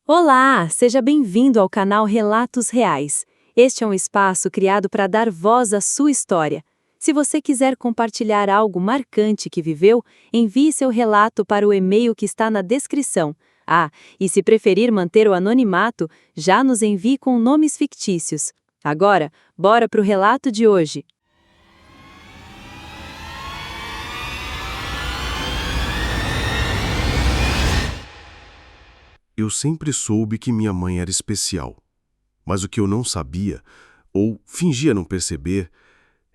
Olá, seja bem-vindo ao canal Relatos Reais. Este é um espaço criado para dar voz à sua história. Se você quiser compartilhar algo marcante que viveu, envie seu relato para o e-mail que está na descrição. Ah, e se preferir manter o anonimato, já nos envie com nomes fictícios. Agora, bora para o relato de hoje. Eu sempre soube que minha mãe era especial, mas o que eu não sabia, ou fingia não perceber,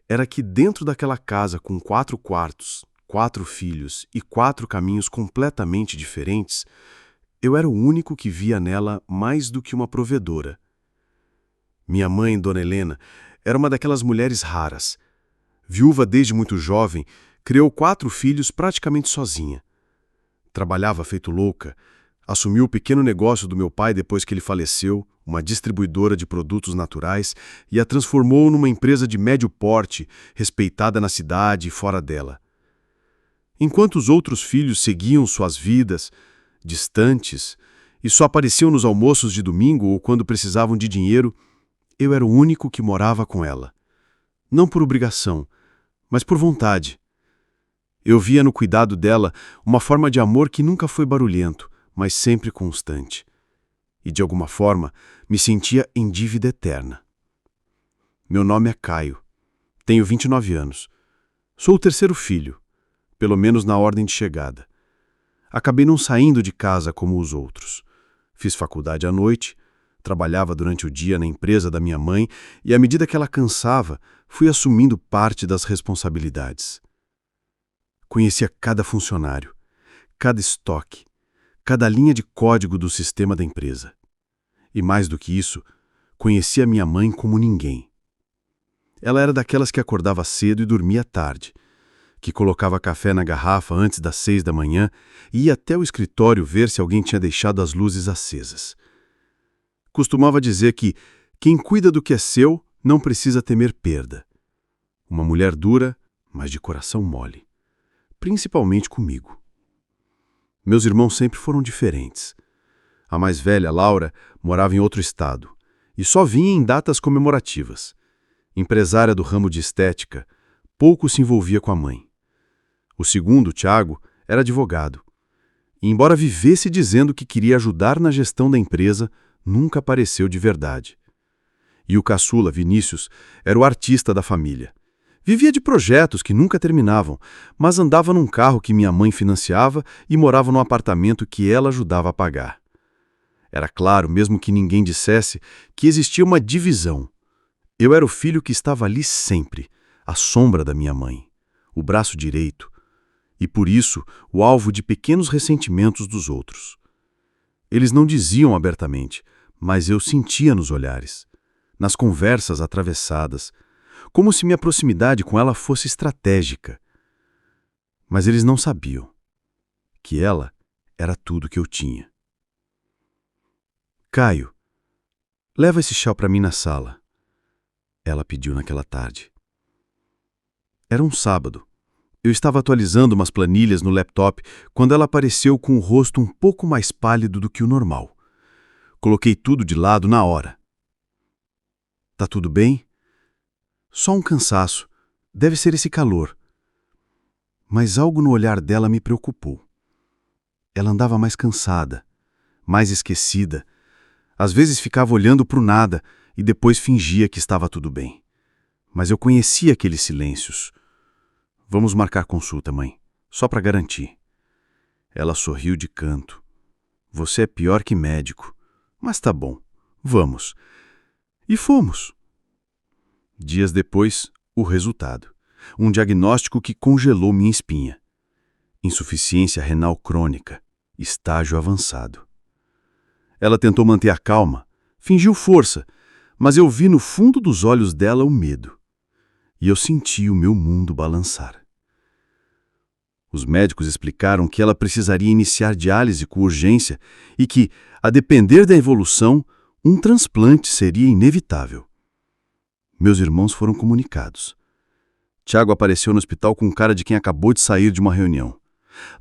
era que dentro daquela casa com 4 quartos, 4 filhos e 4 caminhos completamente diferentes, eu era o único que via nela mais do que uma provedora. Minha mãe, Dona Helena, era uma daquelas mulheres raras. Viúva desde muito jovem, criou 4 filhos praticamente sozinha. Trabalhava feito louca. Assumiu o pequeno negócio do meu pai depois que ele faleceu, uma distribuidora de produtos naturais, e a transformou numa empresa de médio porte, respeitada na cidade e fora dela. Enquanto os outros filhos seguiam suas vidas, distantes, e só apareciam nos almoços de domingo ou quando precisavam de dinheiro, eu era o único que morava com ela. Não por obrigação, mas por vontade. Eu via no cuidado dela uma forma de amor que nunca foi barulhento, mas sempre constante. E, de alguma forma, me sentia em dívida eterna. Meu nome é Caio. Tenho 29 anos. Sou o terceiro filho, pelo menos na ordem de chegada. Acabei não saindo de casa como os outros. Fiz faculdade à noite, trabalhava durante o dia na empresa da minha mãe e, à medida que ela cansava, fui assumindo parte das responsabilidades. Conhecia cada funcionário, cada estoque, cada linha de código do sistema da empresa. E mais do que isso, conhecia minha mãe como ninguém. Ela era daquelas que acordava cedo e dormia tarde, que colocava café na garrafa antes das 6 da manhã e ia até o escritório ver se alguém tinha deixado as luzes acesas. Costumava dizer que quem cuida do que é seu não precisa temer perda. Uma mulher dura, mas de coração mole. Principalmente comigo. Meus irmãos sempre foram diferentes. A mais velha, Laura, morava em outro estado e só vinha em datas comemorativas. Empresária do ramo de estética, pouco se envolvia com a mãe. O segundo, Tiago, era advogado. E, embora vivesse dizendo que queria ajudar na gestão da empresa, nunca apareceu de verdade. E o caçula, Vinícius, era o artista da família. Vivia de projetos que nunca terminavam, mas andava num carro que minha mãe financiava e morava num apartamento que ela ajudava a pagar. Era claro, mesmo que ninguém dissesse, que existia uma divisão. Eu era o filho que estava ali sempre, à sombra da minha mãe, o braço direito, e por isso o alvo de pequenos ressentimentos dos outros. Eles não diziam abertamente, mas eu sentia nos olhares, nas conversas atravessadas, como se minha proximidade com ela fosse estratégica. Mas eles não sabiam que ela era tudo que eu tinha. Caio, leva esse chá para mim na sala, ela pediu naquela tarde. Era um sábado. Eu estava atualizando umas planilhas no laptop quando ela apareceu com o rosto um pouco mais pálido do que o normal. Coloquei tudo de lado na hora. Tá tudo bem? Só um cansaço. Deve ser esse calor. Mas algo no olhar dela me preocupou. Ela andava mais cansada, mais esquecida. Às vezes ficava olhando para o nada e depois fingia que estava tudo bem. Mas eu conhecia aqueles silêncios. Vamos marcar consulta, mãe, só para garantir. Ela sorriu de canto. Você é pior que médico. Mas tá bom, vamos. E fomos. Dias depois, o resultado. Um diagnóstico que congelou minha espinha. Insuficiência renal crônica, estágio avançado. Ela tentou manter a calma, fingiu força, mas eu vi no fundo dos olhos dela o medo. E eu senti o meu mundo balançar. Os médicos explicaram que ela precisaria iniciar diálise com urgência e que, a depender da evolução, um transplante seria inevitável. Meus irmãos foram comunicados. Tiago apareceu no hospital com cara de quem acabou de sair de uma reunião.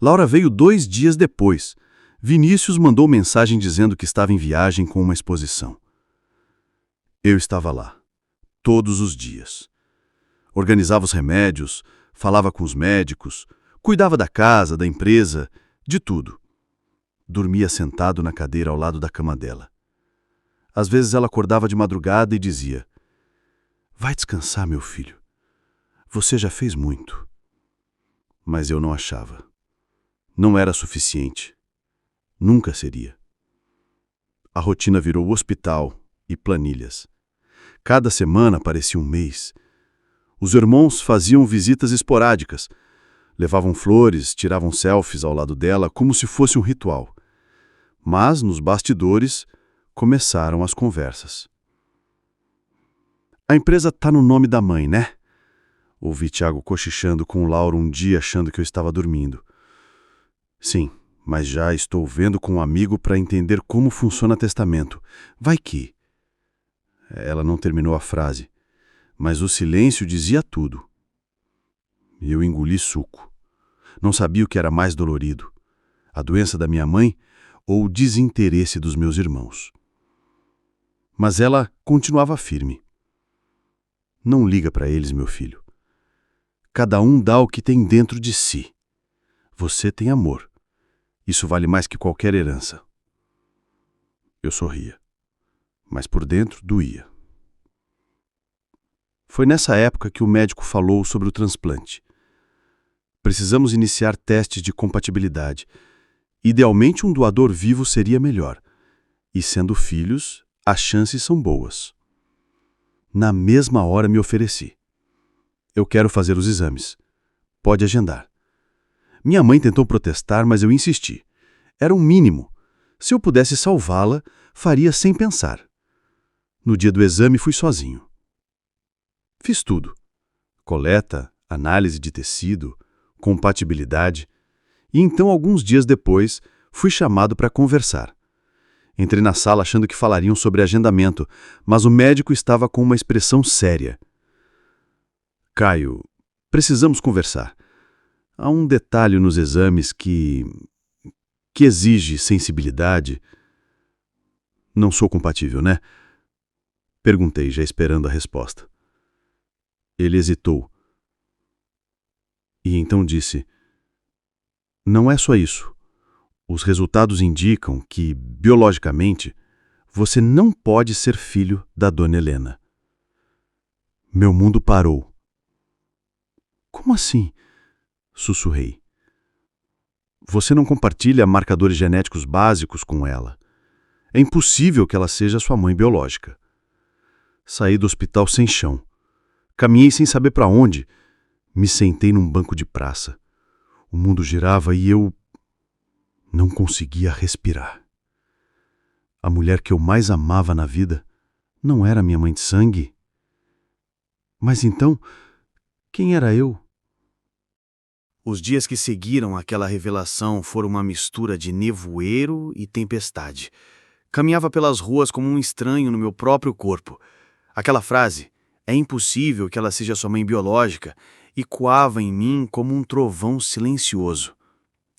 Laura veio 2 dias depois. Vinícius mandou mensagem dizendo que estava em viagem com uma exposição. Eu estava lá, todos os dias. Organizava os remédios, falava com os médicos, cuidava da casa, da empresa, de tudo. Dormia sentado na cadeira ao lado da cama dela. Às vezes ela acordava de madrugada e dizia: "Vai descansar, meu filho. Você já fez muito." Mas eu não achava. Não era suficiente. Nunca seria. A rotina virou hospital e planilhas. Cada semana parecia um mês. Os irmãos faziam visitas esporádicas. Levavam flores, tiravam selfies ao lado dela como se fosse um ritual. Mas, nos bastidores, começaram as conversas. "A empresa tá no nome da mãe, né?" Ouvi Tiago cochichando com o Lauro um dia achando que eu estava dormindo. "Sim, mas já estou vendo com um amigo para entender como funciona testamento. Vai que..." Ela não terminou a frase, mas o silêncio dizia tudo. Eu engoli suco. Não sabia o que era mais dolorido: a doença da minha mãe ou o desinteresse dos meus irmãos. Mas ela continuava firme. "Não liga para eles, meu filho. Cada um dá o que tem dentro de si. Você tem amor. Isso vale mais que qualquer herança." Eu sorria, mas por dentro doía. Foi nessa época que o médico falou sobre o transplante. Precisamos iniciar testes de compatibilidade. Idealmente, um doador vivo seria melhor. E sendo filhos, as chances são boas. Na mesma hora me ofereci. "Eu quero fazer os exames. Pode agendar." Minha mãe tentou protestar, mas eu insisti. Era um mínimo. Se eu pudesse salvá-la, faria sem pensar. No dia do exame, fui sozinho. Fiz tudo: coleta, análise de tecido, compatibilidade. E então, alguns dias depois, fui chamado para conversar. Entrei na sala achando que falariam sobre agendamento, mas o médico estava com uma expressão séria. "Caio, precisamos conversar. Há um detalhe nos exames que exige sensibilidade." "Não sou compatível, né?" Perguntei, já esperando a resposta. Ele hesitou. E então disse: "Não é só isso. Os resultados indicam que, biologicamente, você não pode ser filho da Dona Helena." Meu mundo parou. "Como assim?" sussurrei. "Você não compartilha marcadores genéticos básicos com ela. É impossível que ela seja sua mãe biológica." Saí do hospital sem chão. Caminhei sem saber para onde. Me sentei num banco de praça. O mundo girava e eu não conseguia respirar. A mulher que eu mais amava na vida não era minha mãe de sangue. Mas então, quem era eu? Os dias que seguiram aquela revelação foram uma mistura de nevoeiro e tempestade. Caminhava pelas ruas como um estranho no meu próprio corpo. Aquela frase: "É impossível que ela seja sua mãe biológica", ecoava em mim como um trovão silencioso.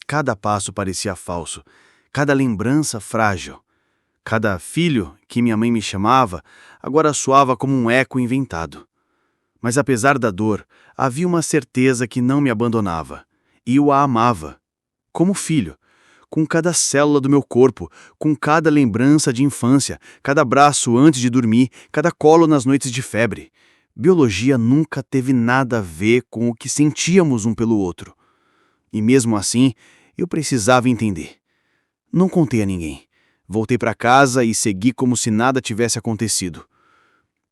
Cada passo parecia falso, cada lembrança frágil. Cada filho que minha mãe me chamava agora soava como um eco inventado. Mas apesar da dor, havia uma certeza que não me abandonava. E eu a amava. Como filho, com cada célula do meu corpo, com cada lembrança de infância, cada abraço antes de dormir, cada colo nas noites de febre. Biologia nunca teve nada a ver com o que sentíamos um pelo outro. E mesmo assim, eu precisava entender. Não contei a ninguém. Voltei para casa e segui como se nada tivesse acontecido.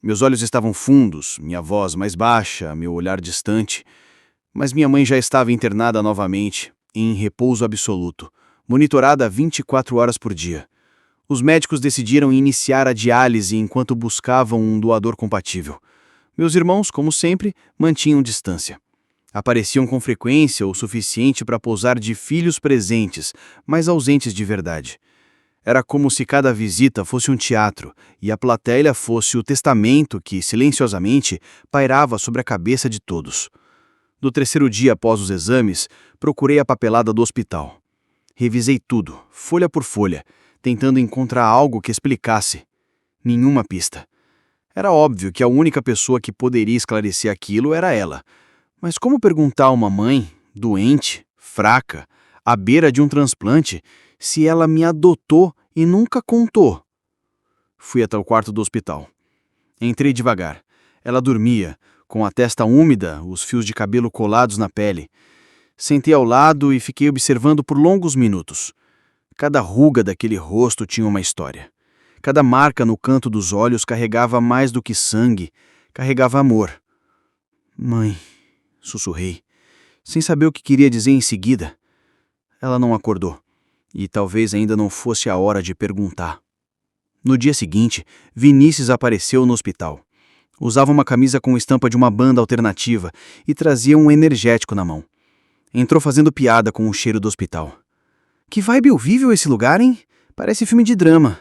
Meus olhos estavam fundos, minha voz mais baixa, meu olhar distante. Mas minha mãe já estava internada novamente, em repouso absoluto, monitorada 24 horas por dia. Os médicos decidiram iniciar a diálise enquanto buscavam um doador compatível. Meus irmãos, como sempre, mantinham distância. Apareciam com frequência o suficiente para posar de filhos presentes, mas ausentes de verdade. Era como se cada visita fosse um teatro e a plateia fosse o testamento que, silenciosamente, pairava sobre a cabeça de todos. No terceiro dia após os exames, procurei a papelada do hospital. Revisei tudo, folha por folha, tentando encontrar algo que explicasse. Nenhuma pista. Era óbvio que a única pessoa que poderia esclarecer aquilo era ela. Mas como perguntar a uma mãe, doente, fraca, à beira de um transplante, se ela me adotou e nunca contou? Fui até o quarto do hospital. Entrei devagar. Ela dormia, com a testa úmida, os fios de cabelo colados na pele. Sentei ao lado e fiquei observando por longos minutos. Cada ruga daquele rosto tinha uma história. Cada marca no canto dos olhos carregava mais do que sangue, carregava amor. Mãe, sussurrei, sem saber o que queria dizer em seguida. Ela não acordou, e talvez ainda não fosse a hora de perguntar. No dia seguinte, Vinícius apareceu no hospital. Usava uma camisa com estampa de uma banda alternativa e trazia um energético na mão. Entrou fazendo piada com o cheiro do hospital. Que vibe horrível esse lugar, hein? Parece filme de drama.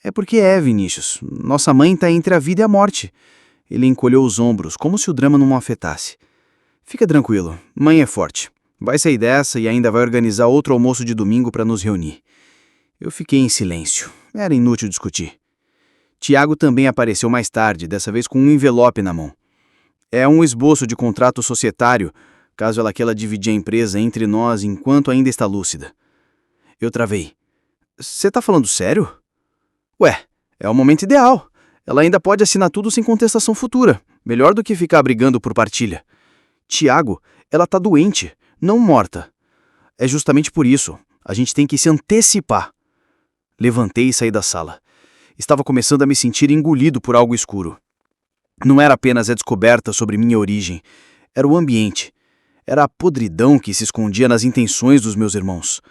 É porque Vinícius. Nossa mãe tá entre a vida e a morte. Ele encolheu os ombros, como se o drama não o afetasse. Fica tranquilo, mãe é forte. Vai sair dessa e ainda vai organizar outro almoço de domingo para nos reunir. Eu fiquei em silêncio. Era inútil discutir. Tiago também apareceu mais tarde, dessa vez com um envelope na mão. É um esboço de contrato societário, caso ela queira dividir a empresa entre nós enquanto ainda está lúcida. Eu travei. Você tá falando sério? Ué, é o momento ideal. Ela ainda pode assinar tudo sem contestação futura. Melhor do que ficar brigando por partilha. Tiago, ela tá doente, não morta. É justamente por isso. A gente tem que se antecipar. Levantei e saí da sala. Estava começando a me sentir engolido por algo escuro. Não era apenas a descoberta sobre minha origem. Era o ambiente. Era a podridão que se escondia nas intenções dos meus irmãos.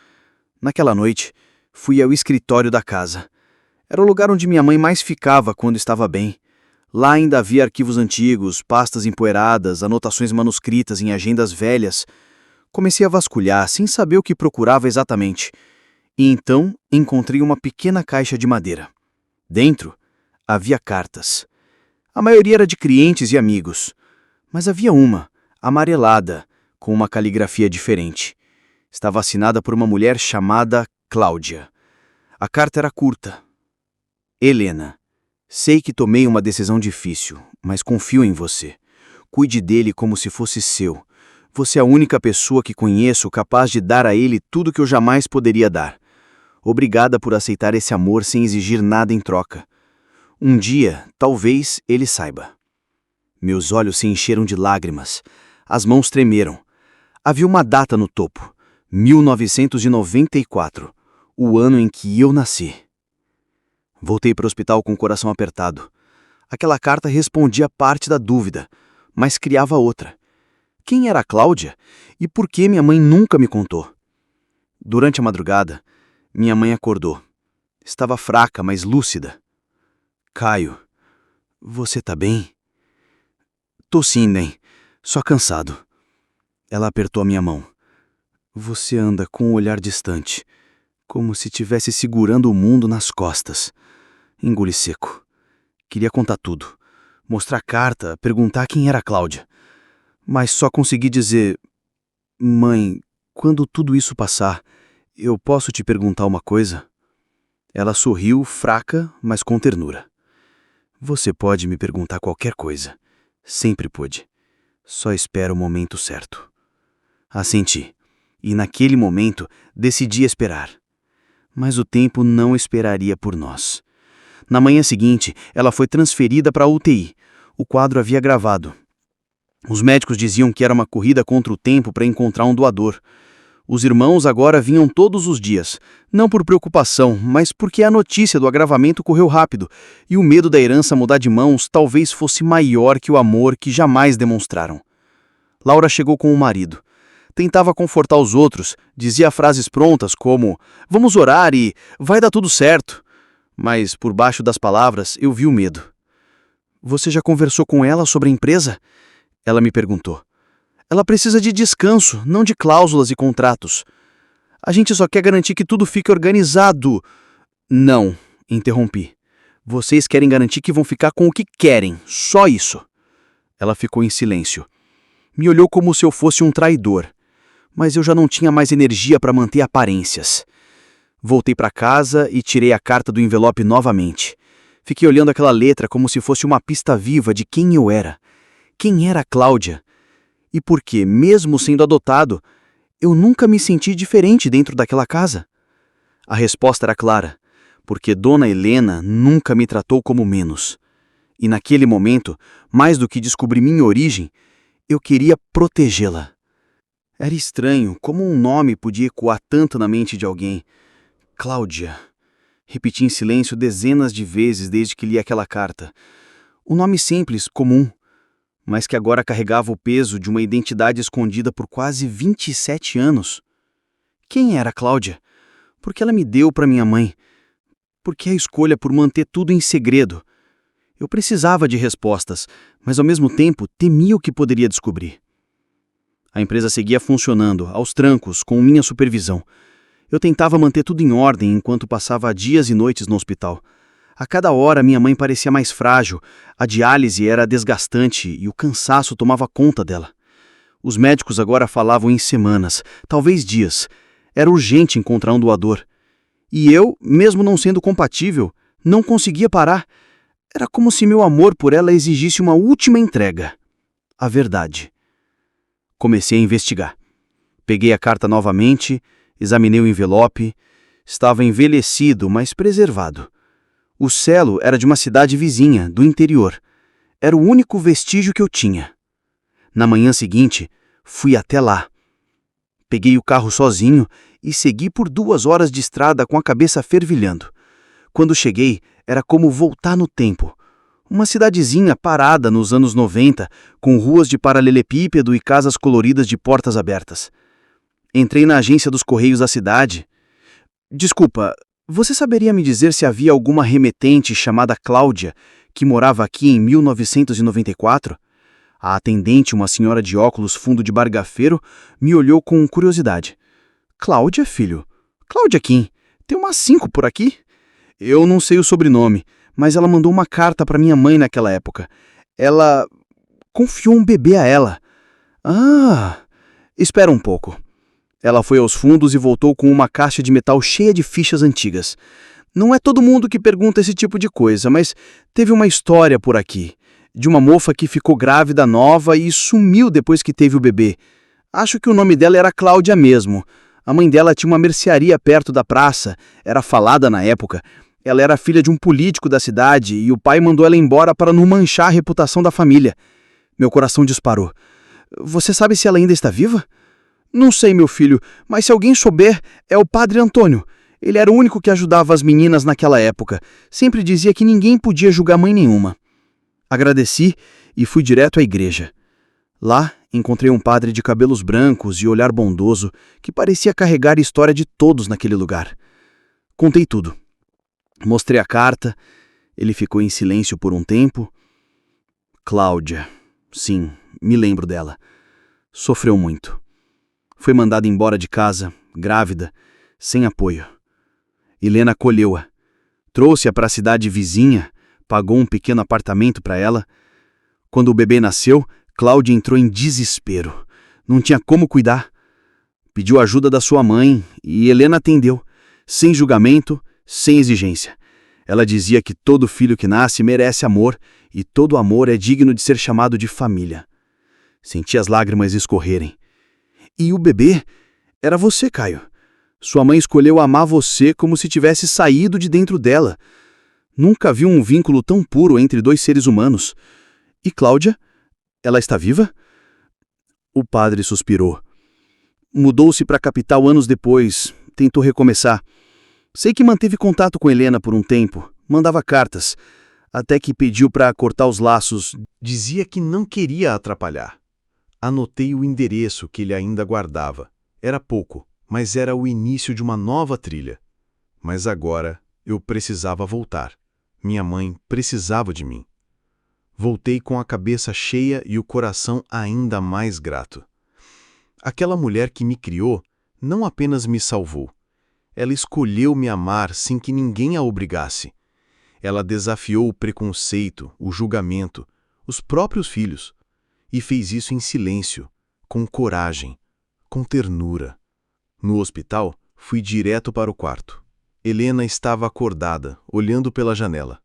Naquela noite, fui ao escritório da casa. Era o lugar onde minha mãe mais ficava quando estava bem. Lá ainda havia arquivos antigos, pastas empoeiradas, anotações manuscritas em agendas velhas. Comecei a vasculhar, sem saber o que procurava exatamente. E então encontrei uma pequena caixa de madeira. Dentro, havia cartas. A maioria era de clientes e amigos. Mas havia uma, amarelada, com uma caligrafia diferente. Estava assinada por uma mulher chamada Cláudia. A carta era curta. Helena, sei que tomei uma decisão difícil, mas confio em você. Cuide dele como se fosse seu. Você é a única pessoa que conheço capaz de dar a ele tudo que eu jamais poderia dar. Obrigada por aceitar esse amor sem exigir nada em troca. Um dia, talvez, ele saiba. Meus olhos se encheram de lágrimas. As mãos tremeram. Havia uma data no topo. 1994. O ano em que eu nasci. Voltei para o hospital com o coração apertado. Aquela carta respondia parte da dúvida, mas criava outra. Quem era a Cláudia e por que minha mãe nunca me contou? Durante a madrugada, minha mãe acordou. Estava fraca, mas lúcida. Caio, você tá bem? Tô sim, nem. Só cansado. Ela apertou a minha mão. Você anda com um olhar distante, como se estivesse segurando o mundo nas costas. Engoli seco. Queria contar tudo. Mostrar a carta, perguntar quem era a Cláudia. Mas só consegui dizer... Mãe, quando tudo isso passar, eu posso te perguntar uma coisa? Ela sorriu, fraca, mas com ternura. Você pode me perguntar qualquer coisa. Sempre pôde. Só espero o momento certo. Assenti. E naquele momento decidi esperar. Mas o tempo não esperaria por nós. Na manhã seguinte, ela foi transferida para a UTI. O quadro havia agravado. Os médicos diziam que era uma corrida contra o tempo para encontrar um doador. Os irmãos agora vinham todos os dias, não por preocupação, mas porque a notícia do agravamento correu rápido e o medo da herança mudar de mãos talvez fosse maior que o amor que jamais demonstraram. Laura chegou com o marido. Tentava confortar os outros, dizia frases prontas como "vamos orar" e "vai dar tudo certo". Mas, por baixo das palavras, eu vi o medo. Você já conversou com ela sobre a empresa? Ela me perguntou. Ela precisa de descanso, não de cláusulas e contratos. A gente só quer garantir que tudo fique organizado. Não, interrompi. Vocês querem garantir que vão ficar com o que querem, só isso. Ela ficou em silêncio. Me olhou como se eu fosse um traidor. mas eu já não tinha mais energia para manter aparências. Voltei para casa e tirei a carta do envelope novamente. Fiquei olhando aquela letra como se fosse uma pista viva de quem eu era. Quem era a Cláudia? E por que, mesmo sendo adotado, eu nunca me senti diferente dentro daquela casa? A resposta era clara, porque Dona Helena nunca me tratou como menos. E naquele momento, mais do que descobrir minha origem, eu queria protegê-la. Era estranho como um nome podia ecoar tanto na mente de alguém. Cláudia. Repeti em silêncio dezenas de vezes desde que li aquela carta. Um nome simples, comum, mas que agora carregava o peso de uma identidade escondida por quase 27 anos. Quem era Cláudia? Por que ela me deu para minha mãe? Por que a escolha por manter tudo em segredo? Eu precisava de respostas, mas ao mesmo tempo temia o que poderia descobrir. A empresa seguia funcionando, aos trancos, com minha supervisão. Eu tentava manter tudo em ordem enquanto passava dias e noites no hospital. A cada hora minha mãe parecia mais frágil, a diálise era desgastante e o cansaço tomava conta dela. Os médicos agora falavam em semanas, talvez dias. Era urgente encontrar um doador. E eu, mesmo não sendo compatível, não conseguia parar. Era como se meu amor por ela exigisse uma última entrega. A verdade. Comecei a investigar. Peguei a carta novamente, examinei o envelope. Estava envelhecido, mas preservado. O selo era de uma cidade vizinha, do interior. Era o único vestígio que eu tinha. Na manhã seguinte, fui até lá. Peguei o carro sozinho e segui por 2 horas de estrada com a cabeça fervilhando. Quando cheguei, era como voltar no tempo. Uma cidadezinha parada nos anos 90, com ruas de paralelepípedo e casas coloridas de portas abertas. Entrei na agência dos Correios da cidade. Desculpa, você saberia me dizer se havia alguma remetente chamada Cláudia que morava aqui em 1994? A atendente, uma senhora de óculos fundo de bargafeiro, me olhou com curiosidade. Cláudia, filho? Cláudia Kim. Tem umas 5 por aqui? Eu não sei o sobrenome, mas ela mandou uma carta para minha mãe naquela época. Ela confiou um bebê a ela. Ah, espera um pouco. Ela foi aos fundos e voltou com uma caixa de metal cheia de fichas antigas. Não é todo mundo que pergunta esse tipo de coisa, mas teve uma história por aqui, de uma moça que ficou grávida nova e sumiu depois que teve o bebê. Acho que o nome dela era Cláudia mesmo. A mãe dela tinha uma mercearia perto da praça, era falada na época. Ela era filha de um político da cidade e o pai mandou ela embora para não manchar a reputação da família. Meu coração disparou. Você sabe se ela ainda está viva? Não sei, meu filho, mas se alguém souber, é o Padre Antônio. Ele era o único que ajudava as meninas naquela época. Sempre dizia que ninguém podia julgar mãe nenhuma. Agradeci e fui direto à igreja. Lá, encontrei um padre de cabelos brancos e olhar bondoso que parecia carregar a história de todos naquele lugar. Contei tudo. Mostrei a carta. Ele ficou em silêncio por um tempo. Cláudia. Sim, me lembro dela. Sofreu muito. Foi mandada embora de casa, grávida, sem apoio. Helena acolheu-a. Trouxe-a para a cidade vizinha, pagou um pequeno apartamento para ela. Quando o bebê nasceu, Cláudia entrou em desespero. Não tinha como cuidar. Pediu ajuda da sua mãe e Helena atendeu, sem julgamento, sem exigência. Ela dizia que todo filho que nasce merece amor e todo amor é digno de ser chamado de família. Senti as lágrimas escorrerem. E o bebê era você, Caio. Sua mãe escolheu amar você como se tivesse saído de dentro dela. Nunca vi um vínculo tão puro entre 2 seres humanos. E Cláudia? Ela está viva? O padre suspirou. Mudou-se para a capital anos depois. Tentou recomeçar. Sei que manteve contato com Helena por um tempo. Mandava cartas. Até que pediu para cortar os laços. Dizia que não queria atrapalhar. Anotei o endereço que ele ainda guardava. Era pouco, mas era o início de uma nova trilha. Mas agora eu precisava voltar. Minha mãe precisava de mim. Voltei com a cabeça cheia e o coração ainda mais grato. Aquela mulher que me criou não apenas me salvou. Ela escolheu me amar sem que ninguém a obrigasse. Ela desafiou o preconceito, o julgamento, os próprios filhos. E fez isso em silêncio, com coragem, com ternura. No hospital, fui direto para o quarto. Helena estava acordada, olhando pela janela.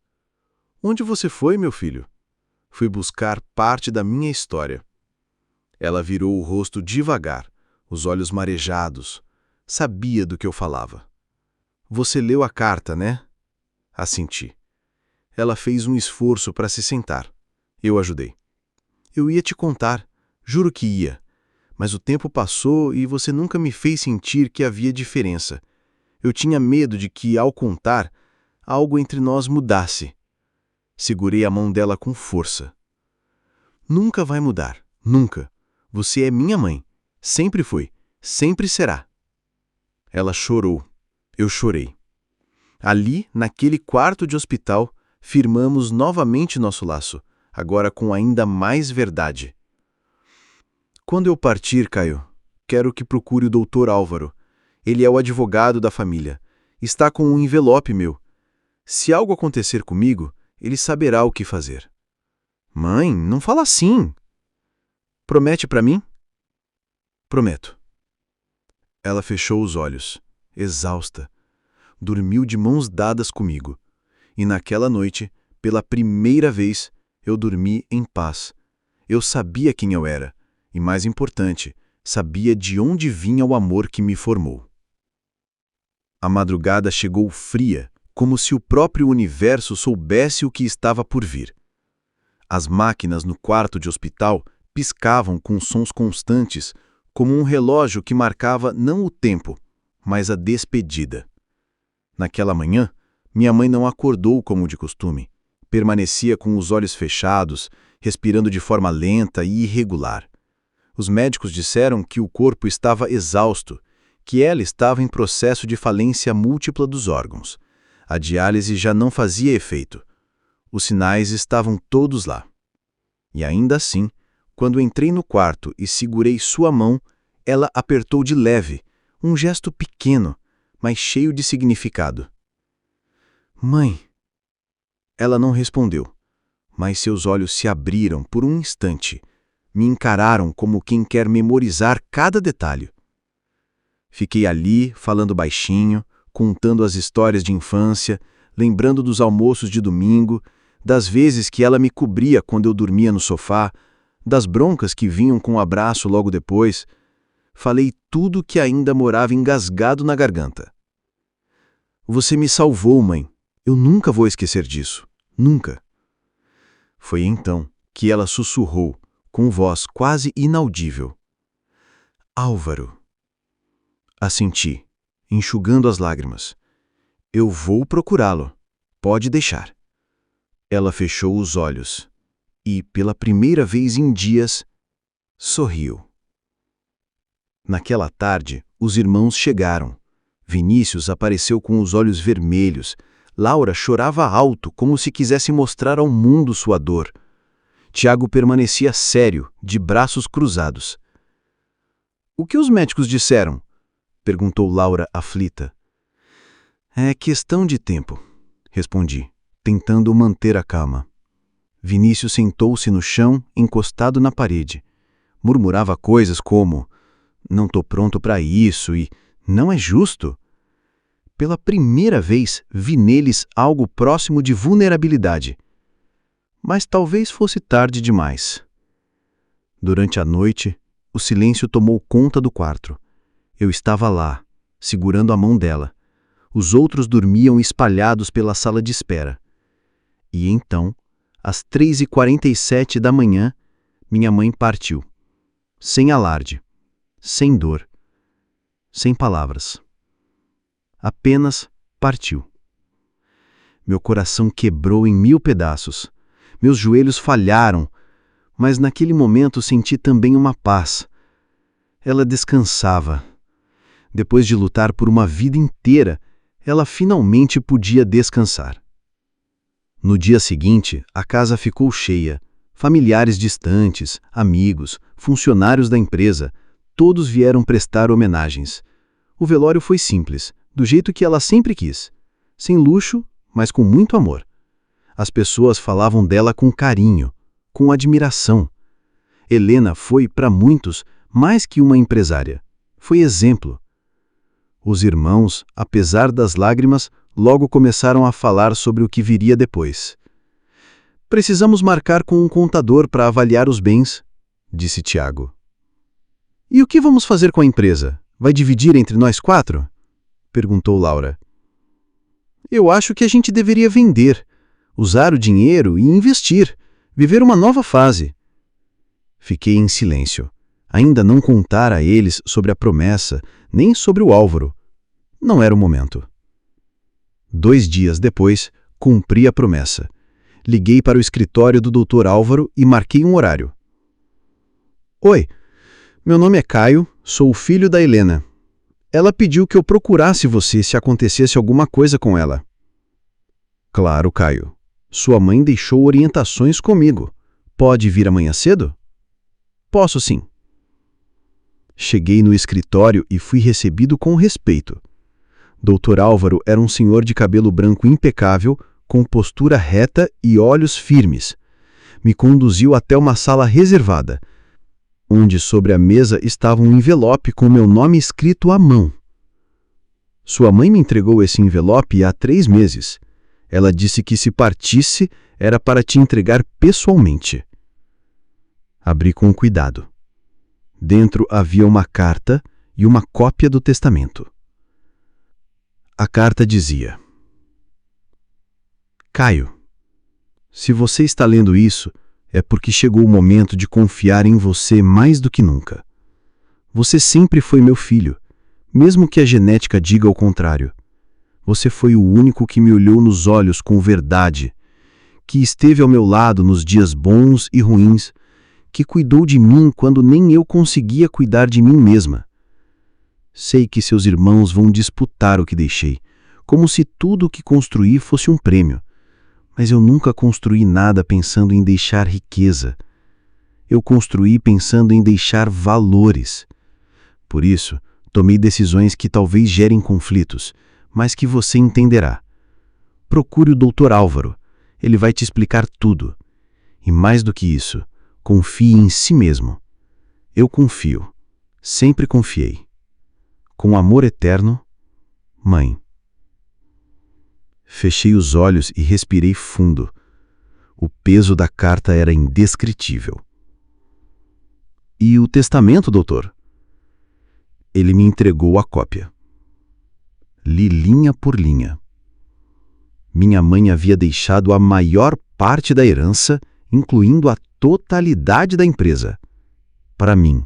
Onde você foi, meu filho? Fui buscar parte da minha história. Ela virou o rosto devagar, os olhos marejados. Sabia do que eu falava. Você leu a carta, né? Assenti. Ela fez um esforço para se sentar. Eu ajudei. Eu ia te contar, juro que ia. Mas o tempo passou e você nunca me fez sentir que havia diferença. Eu tinha medo de que, ao contar, algo entre nós mudasse. Segurei a mão dela com força. Nunca vai mudar, nunca. Você é minha mãe. Sempre foi, sempre será. Ela chorou. Eu chorei. Ali, naquele quarto de hospital, firmamos novamente nosso laço, agora com ainda mais verdade. Quando eu partir, Caio, quero que procure o Dr. Álvaro. Ele é o advogado da família. Está com um envelope meu. Se algo acontecer comigo, ele saberá o que fazer. Mãe, não fala assim. Promete para mim? Prometo. Ela fechou os olhos, exausta. Dormiu de mãos dadas comigo. E naquela noite, pela primeira vez, eu dormi em paz. Eu sabia quem eu era. E mais importante, sabia de onde vinha o amor que me formou. A madrugada chegou fria, como se o próprio universo soubesse o que estava por vir. As máquinas no quarto de hospital piscavam com sons constantes, como um relógio que marcava não o tempo, mas a despedida. Naquela manhã, minha mãe não acordou como de costume. Permanecia com os olhos fechados, respirando de forma lenta e irregular. Os médicos disseram que o corpo estava exausto, que ela estava em processo de falência múltipla dos órgãos. A diálise já não fazia efeito. Os sinais estavam todos lá. E ainda assim, quando entrei no quarto e segurei sua mão, ela apertou de leve, um gesto pequeno, mas cheio de significado. Mãe. Ela não respondeu, mas seus olhos se abriram por um instante. Me encararam como quem quer memorizar cada detalhe. Fiquei ali, falando baixinho, contando as histórias de infância, lembrando dos almoços de domingo, das vezes que ela me cobria quando eu dormia no sofá, das broncas que vinham com um abraço logo depois. Falei tudo que ainda morava engasgado na garganta. Você me salvou, mãe. Eu nunca vou esquecer disso. Nunca. Foi então que ela sussurrou, com voz quase inaudível. Álvaro. Assenti, enxugando as lágrimas. Eu vou procurá-lo. Pode deixar. Ela fechou os olhos e, pela primeira vez em dias, sorriu. Naquela tarde, os irmãos chegaram. Vinícius apareceu com os olhos vermelhos. Laura chorava alto, como se quisesse mostrar ao mundo sua dor. Tiago permanecia sério, de braços cruzados. O que os médicos disseram? Perguntou Laura aflita. É questão de tempo, respondi, tentando manter a calma. Vinícius sentou-se no chão, encostado na parede. Murmurava coisas como: não tô pronto para isso e não é justo. Pela primeira vez, vi neles algo próximo de vulnerabilidade. Mas talvez fosse tarde demais. Durante a noite, o silêncio tomou conta do quarto. Eu estava lá, segurando a mão dela. Os outros dormiam espalhados pela sala de espera. E então, às 3h47 da manhã, minha mãe partiu. Sem alarde, sem dor, sem palavras. Apenas partiu. Meu coração quebrou em 1000 pedaços. Meus joelhos falharam, mas naquele momento senti também uma paz. Ela descansava. Depois de lutar por uma vida inteira, ela finalmente podia descansar. No dia seguinte, a casa ficou cheia. Familiares distantes, amigos, funcionários da empresa, todos vieram prestar homenagens. O velório foi simples, do jeito que ela sempre quis. Sem luxo, mas com muito amor. As pessoas falavam dela com carinho, com admiração. Helena foi, para muitos, mais que uma empresária. Foi exemplo. Os irmãos, apesar das lágrimas, logo começaram a falar sobre o que viria depois. Precisamos marcar com um contador para avaliar os bens, disse Tiago. E o que vamos fazer com a empresa? Vai dividir entre nós 4? Perguntou Laura. Eu acho que a gente deveria vender, usar o dinheiro e investir, viver uma nova fase. Fiquei em silêncio. Ainda não contara a eles sobre a promessa, nem sobre o Álvaro. Não era o momento. 2 dias depois, cumpri a promessa. Liguei para o escritório do Dr. Álvaro e marquei um horário. Oi, meu nome é Caio, sou o filho da Helena. Ela pediu que eu procurasse você se acontecesse alguma coisa com ela. Claro, Caio. Sua mãe deixou orientações comigo. Pode vir amanhã cedo? Posso sim. Cheguei no escritório e fui recebido com respeito. Dr. Álvaro era um senhor de cabelo branco impecável, com postura reta e olhos firmes. Me conduziu até uma sala reservada, onde sobre a mesa estava um envelope com meu nome escrito à mão. Sua mãe me entregou esse envelope há 3 meses. Ela disse que se partisse era para te entregar pessoalmente. Abri com cuidado. Dentro havia uma carta e uma cópia do testamento. A carta dizia: Caio, se você está lendo isso, é porque chegou o momento de confiar em você mais do que nunca. Você sempre foi meu filho, mesmo que a genética diga o contrário. Você foi o único que me olhou nos olhos com verdade, que esteve ao meu lado nos dias bons e ruins, que cuidou de mim quando nem eu conseguia cuidar de mim mesma. Sei que seus irmãos vão disputar o que deixei, como se tudo o que construí fosse um prêmio. Mas eu nunca construí nada pensando em deixar riqueza. Eu construí pensando em deixar valores. Por isso, tomei decisões que talvez gerem conflitos, mas que você entenderá. Procure o Dr. Álvaro. Ele vai te explicar tudo. E mais do que isso, confie em si mesmo. Eu confio. Sempre confiei. Com amor eterno, Mãe. Fechei os olhos e respirei fundo. O peso da carta era indescritível. E o testamento, doutor? Ele me entregou a cópia. Li linha por linha. Minha mãe havia deixado a maior parte da herança, incluindo a totalidade da empresa, para mim.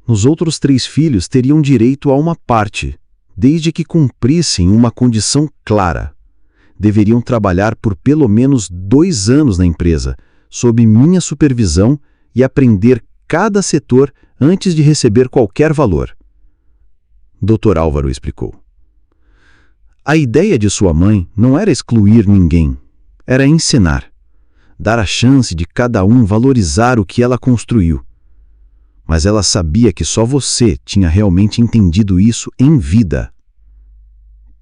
Os outros 3 filhos teriam direito a uma parte, desde que cumprissem uma condição clara. Deveriam trabalhar por pelo menos 2 anos na empresa, sob minha supervisão, e aprender cada setor antes de receber qualquer valor. Dr. Álvaro explicou. A ideia de sua mãe não era excluir ninguém, era ensinar, dar a chance de cada um valorizar o que ela construiu. Mas ela sabia que só você tinha realmente entendido isso em vida.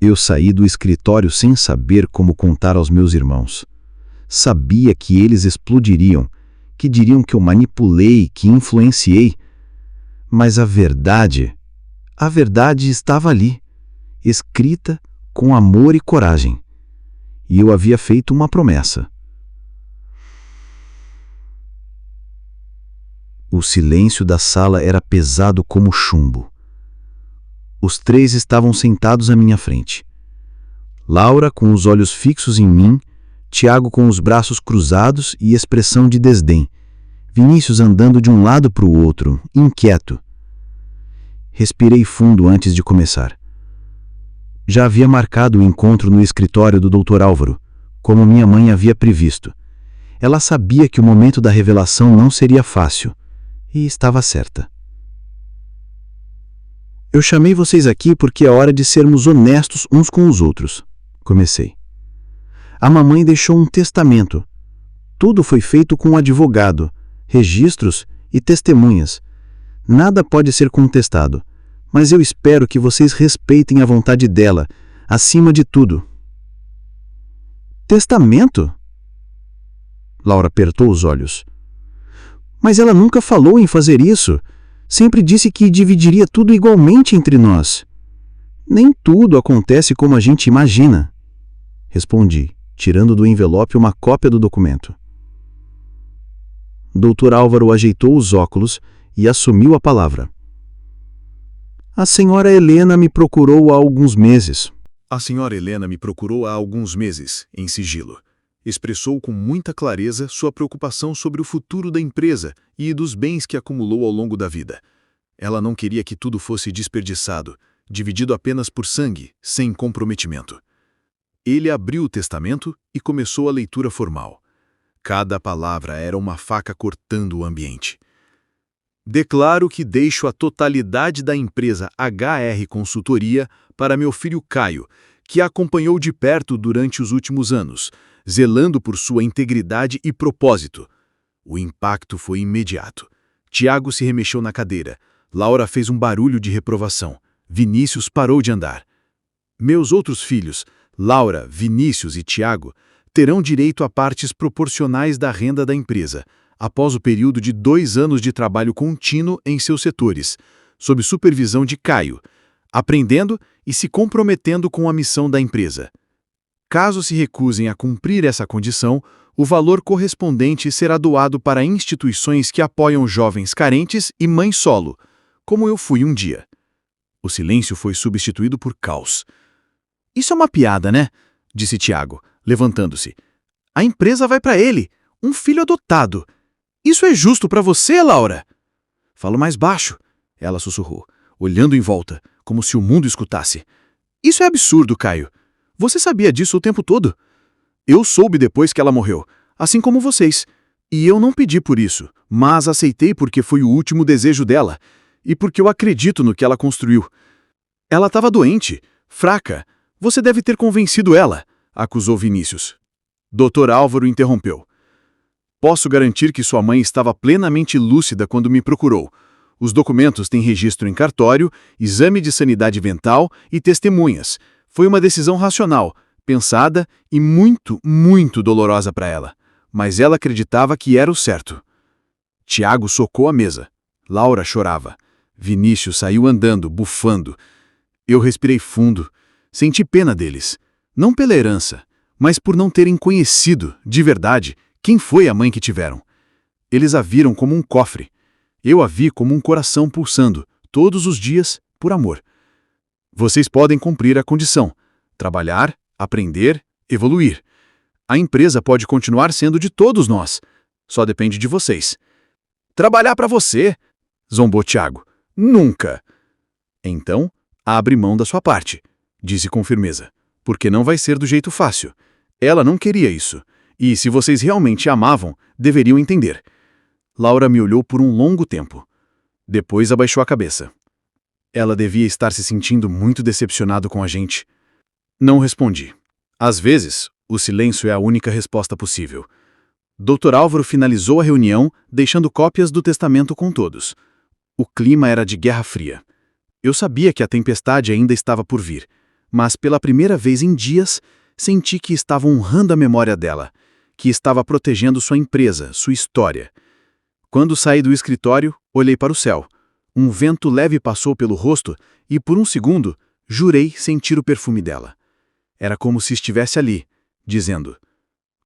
Eu saí do escritório sem saber como contar aos meus irmãos. Sabia que eles explodiriam, que diriam que eu manipulei, que influenciei. Mas a verdade estava ali, escrita com amor e coragem. E eu havia feito uma promessa. O silêncio da sala era pesado como chumbo. Os 3 estavam sentados à minha frente. Laura com os olhos fixos em mim, Tiago com os braços cruzados e expressão de desdém, Vinícius andando de um lado para o outro, inquieto. Respirei fundo antes de começar. Já havia marcado o encontro no escritório do Dr. Álvaro, como minha mãe havia previsto. Ela sabia que o momento da revelação não seria fácil. E estava certa. Eu chamei vocês aqui porque é hora de sermos honestos uns com os outros. Comecei. A mamãe deixou um testamento. Tudo foi feito com um advogado, registros e testemunhas. Nada pode ser contestado, mas eu espero que vocês respeitem a vontade dela, acima de tudo. Testamento? Laura apertou os olhos. Mas ela nunca falou em fazer isso. Sempre disse que dividiria tudo igualmente entre nós. Nem tudo acontece como a gente imagina, respondi, tirando do envelope uma cópia do documento. Dr. Álvaro ajeitou os óculos e assumiu a palavra. A senhora Helena me procurou há alguns meses. A senhora Helena me procurou há alguns meses, em sigilo. Expressou com muita clareza sua preocupação sobre o futuro da empresa e dos bens que acumulou ao longo da vida. Ela não queria que tudo fosse desperdiçado, dividido apenas por sangue, sem comprometimento. Ele abriu o testamento e começou a leitura formal. Cada palavra era uma faca cortando o ambiente. Declaro que deixo a totalidade da empresa HR Consultoria para meu filho Caio, que a acompanhou de perto durante os últimos anos, zelando por sua integridade e propósito. O impacto foi imediato. Tiago se remexeu na cadeira. Laura fez um barulho de reprovação. Vinícius parou de andar. Meus outros filhos, Laura, Vinícius e Tiago, terão direito a partes proporcionais da renda da empresa, após o período de 2 anos de trabalho contínuo em seus setores, sob supervisão de Caio, aprendendo e se comprometendo com a missão da empresa. Caso se recusem a cumprir essa condição, o valor correspondente será doado para instituições que apoiam jovens carentes e mães solo, como eu fui um dia. O silêncio foi substituído por caos. Isso é uma piada, né? Disse Tiago, levantando-se. A empresa vai para ele, um filho adotado. Isso é justo para você, Laura? Falo mais baixo, ela sussurrou, olhando em volta, como se o mundo escutasse. Isso é absurdo, Caio. Você sabia disso o tempo todo? Eu soube depois que ela morreu, assim como vocês. E eu não pedi por isso, mas aceitei porque foi o último desejo dela e porque eu acredito no que ela construiu. Ela estava doente, fraca. Você deve ter convencido ela, acusou Vinícius. Dr. Álvaro interrompeu. Posso garantir que sua mãe estava plenamente lúcida quando me procurou. Os documentos têm registro em cartório, exame de sanidade mental e testemunhas. Foi uma decisão racional, pensada e muito, muito dolorosa para ela. Mas ela acreditava que era o certo. Tiago socou a mesa. Laura chorava. Vinícius saiu andando, bufando. Eu respirei fundo. Senti pena deles. Não pela herança, mas por não terem conhecido, de verdade, quem foi a mãe que tiveram. Eles a viram como um cofre. Eu a vi como um coração pulsando, todos os dias, por amor. Vocês podem cumprir a condição. Trabalhar, aprender, evoluir. A empresa pode continuar sendo de todos nós. Só depende de vocês. Trabalhar para você? Zombou Tiago. Nunca. Então, abre mão da sua parte, disse com firmeza. Porque não vai ser do jeito fácil. Ela não queria isso. E se vocês realmente a amavam, deveriam entender. Laura me olhou por um longo tempo. Depois abaixou a cabeça. Ela devia estar se sentindo muito decepcionado com a gente. Não respondi. Às vezes, o silêncio é a única resposta possível. Dr. Álvaro finalizou a reunião, deixando cópias do testamento com todos. O clima era de guerra fria. Eu sabia que a tempestade ainda estava por vir, mas pela primeira vez em dias, senti que estava honrando a memória dela, que estava protegendo sua empresa, sua história. Quando saí do escritório, olhei para o céu. Um vento leve passou pelo rosto e, por um segundo, jurei sentir o perfume dela. Era como se estivesse ali, dizendo: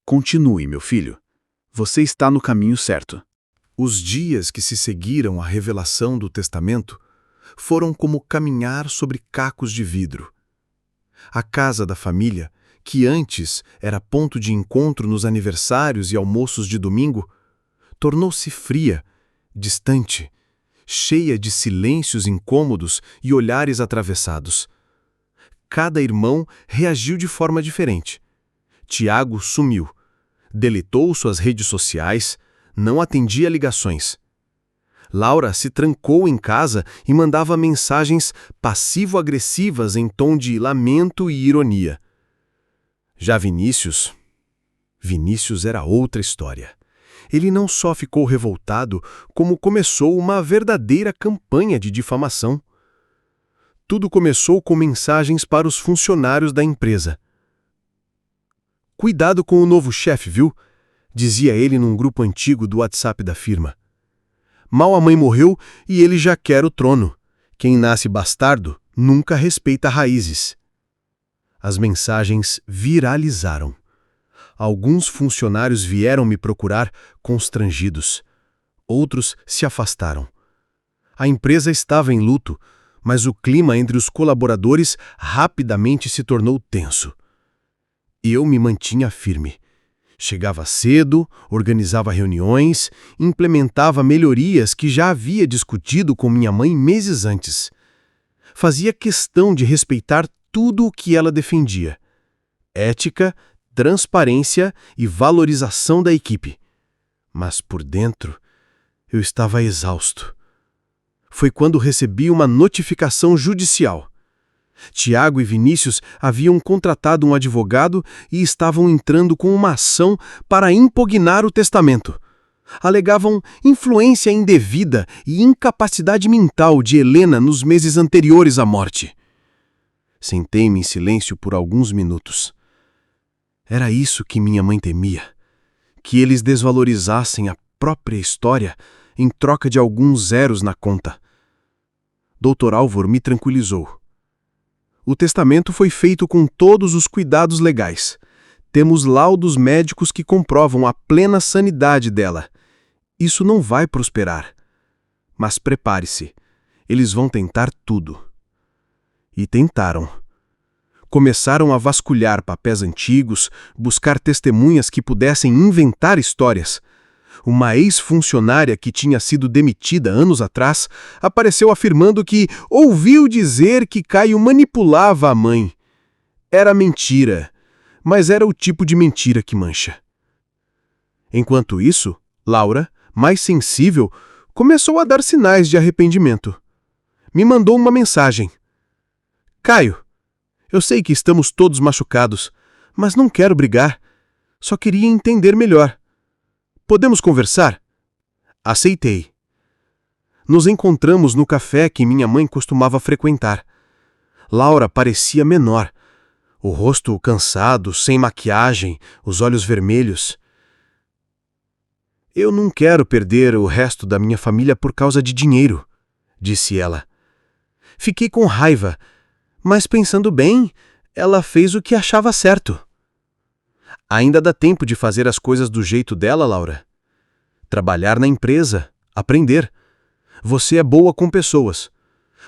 continue, meu filho. Você está no caminho certo. Os dias que se seguiram à revelação do testamento foram como caminhar sobre cacos de vidro. A casa da família, que antes era ponto de encontro nos aniversários e almoços de domingo, tornou-se fria, distante, cheia de silêncios incômodos e olhares atravessados. Cada irmão reagiu de forma diferente. Tiago sumiu, deletou suas redes sociais, não atendia ligações. Laura se trancou em casa e mandava mensagens passivo-agressivas em tom de lamento e ironia. Já Vinícius era outra história. Ele não só ficou revoltado, como começou uma verdadeira campanha de difamação. Tudo começou com mensagens para os funcionários da empresa. Cuidado com o novo chefe, viu? Dizia ele num grupo antigo do WhatsApp da firma. Mal a mãe morreu e ele já quer o trono. Quem nasce bastardo nunca respeita raízes. As mensagens viralizaram. Alguns funcionários vieram me procurar constrangidos. Outros se afastaram. A empresa estava em luto, mas o clima entre os colaboradores rapidamente se tornou tenso. Eu me mantinha firme. Chegava cedo, organizava reuniões, implementava melhorias que já havia discutido com minha mãe meses antes. Fazia questão de respeitar tudo o que ela defendia: ética, transparência e valorização da equipe. Mas por dentro, eu estava exausto. Foi quando recebi uma notificação judicial. Tiago e Vinícius haviam contratado um advogado e estavam entrando com uma ação para impugnar o testamento. Alegavam influência indevida e incapacidade mental de Helena nos meses anteriores à morte. Sentei-me em silêncio por alguns minutos. Era isso que minha mãe temia, que eles desvalorizassem a própria história em troca de alguns zeros na conta. Dr. Álvaro me tranquilizou. O testamento foi feito com todos os cuidados legais. Temos laudos médicos que comprovam a plena sanidade dela. Isso não vai prosperar. Mas prepare-se, eles vão tentar tudo. E tentaram. Começaram a vasculhar papéis antigos, buscar testemunhas que pudessem inventar histórias. Uma ex-funcionária que tinha sido demitida anos atrás apareceu afirmando que ouviu dizer que Caio manipulava a mãe. Era mentira, mas era o tipo de mentira que mancha. Enquanto isso, Laura, mais sensível, começou a dar sinais de arrependimento. Me mandou uma mensagem. Caio, eu sei que estamos todos machucados, mas não quero brigar. Só queria entender melhor. Podemos conversar? Aceitei. Nos encontramos no café que minha mãe costumava frequentar. Laura parecia menor. O rosto cansado, sem maquiagem, os olhos vermelhos. Eu não quero perder o resto da minha família por causa de dinheiro, disse ela. Fiquei com raiva, mas pensando bem, ela fez o que achava certo. Ainda dá tempo de fazer as coisas do jeito dela, Laura. Trabalhar na empresa, aprender. Você é boa com pessoas.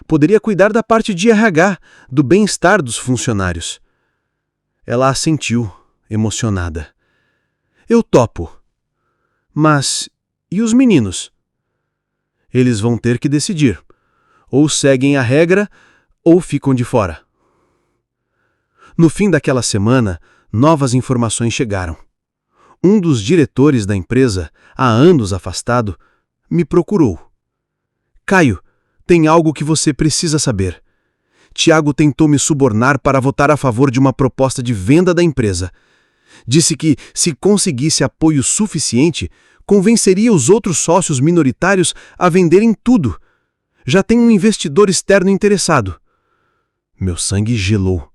Poderia cuidar da parte de RH, do bem-estar dos funcionários. Ela assentiu, emocionada. Eu topo. Mas e os meninos? Eles vão ter que decidir. Ou seguem a regra, ou ficam de fora. No fim daquela semana, novas informações chegaram. Um dos diretores da empresa, há anos afastado, me procurou. Caio, tem algo que você precisa saber. Tiago tentou me subornar para votar a favor de uma proposta de venda da empresa. Disse que, se conseguisse apoio suficiente, convenceria os outros sócios minoritários a venderem tudo. Já tem um investidor externo interessado. Meu sangue gelou.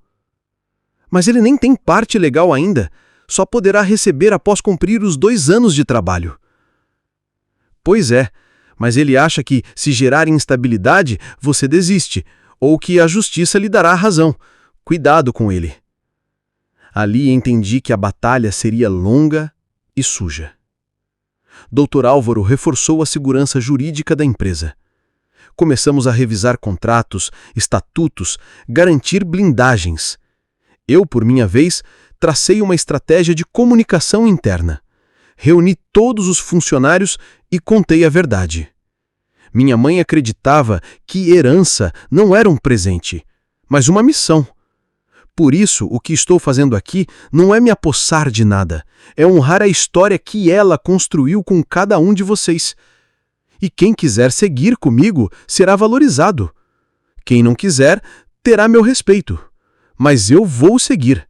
Mas ele nem tem parte legal ainda. Só poderá receber após cumprir os 2 anos de trabalho. Pois é, mas ele acha que, se gerar instabilidade, você desiste, ou que a justiça lhe dará razão. Cuidado com ele. Ali entendi que a batalha seria longa e suja. Dr. Álvaro reforçou a segurança jurídica da empresa. Começamos a revisar contratos, estatutos, garantir blindagens. Eu, por minha vez, tracei uma estratégia de comunicação interna. Reuni todos os funcionários e contei a verdade. Minha mãe acreditava que herança não era um presente, mas uma missão. Por isso, o que estou fazendo aqui não é me apossar de nada, é honrar a história que ela construiu com cada um de vocês. E quem quiser seguir comigo será valorizado. Quem não quiser, terá meu respeito. Mas eu vou seguir.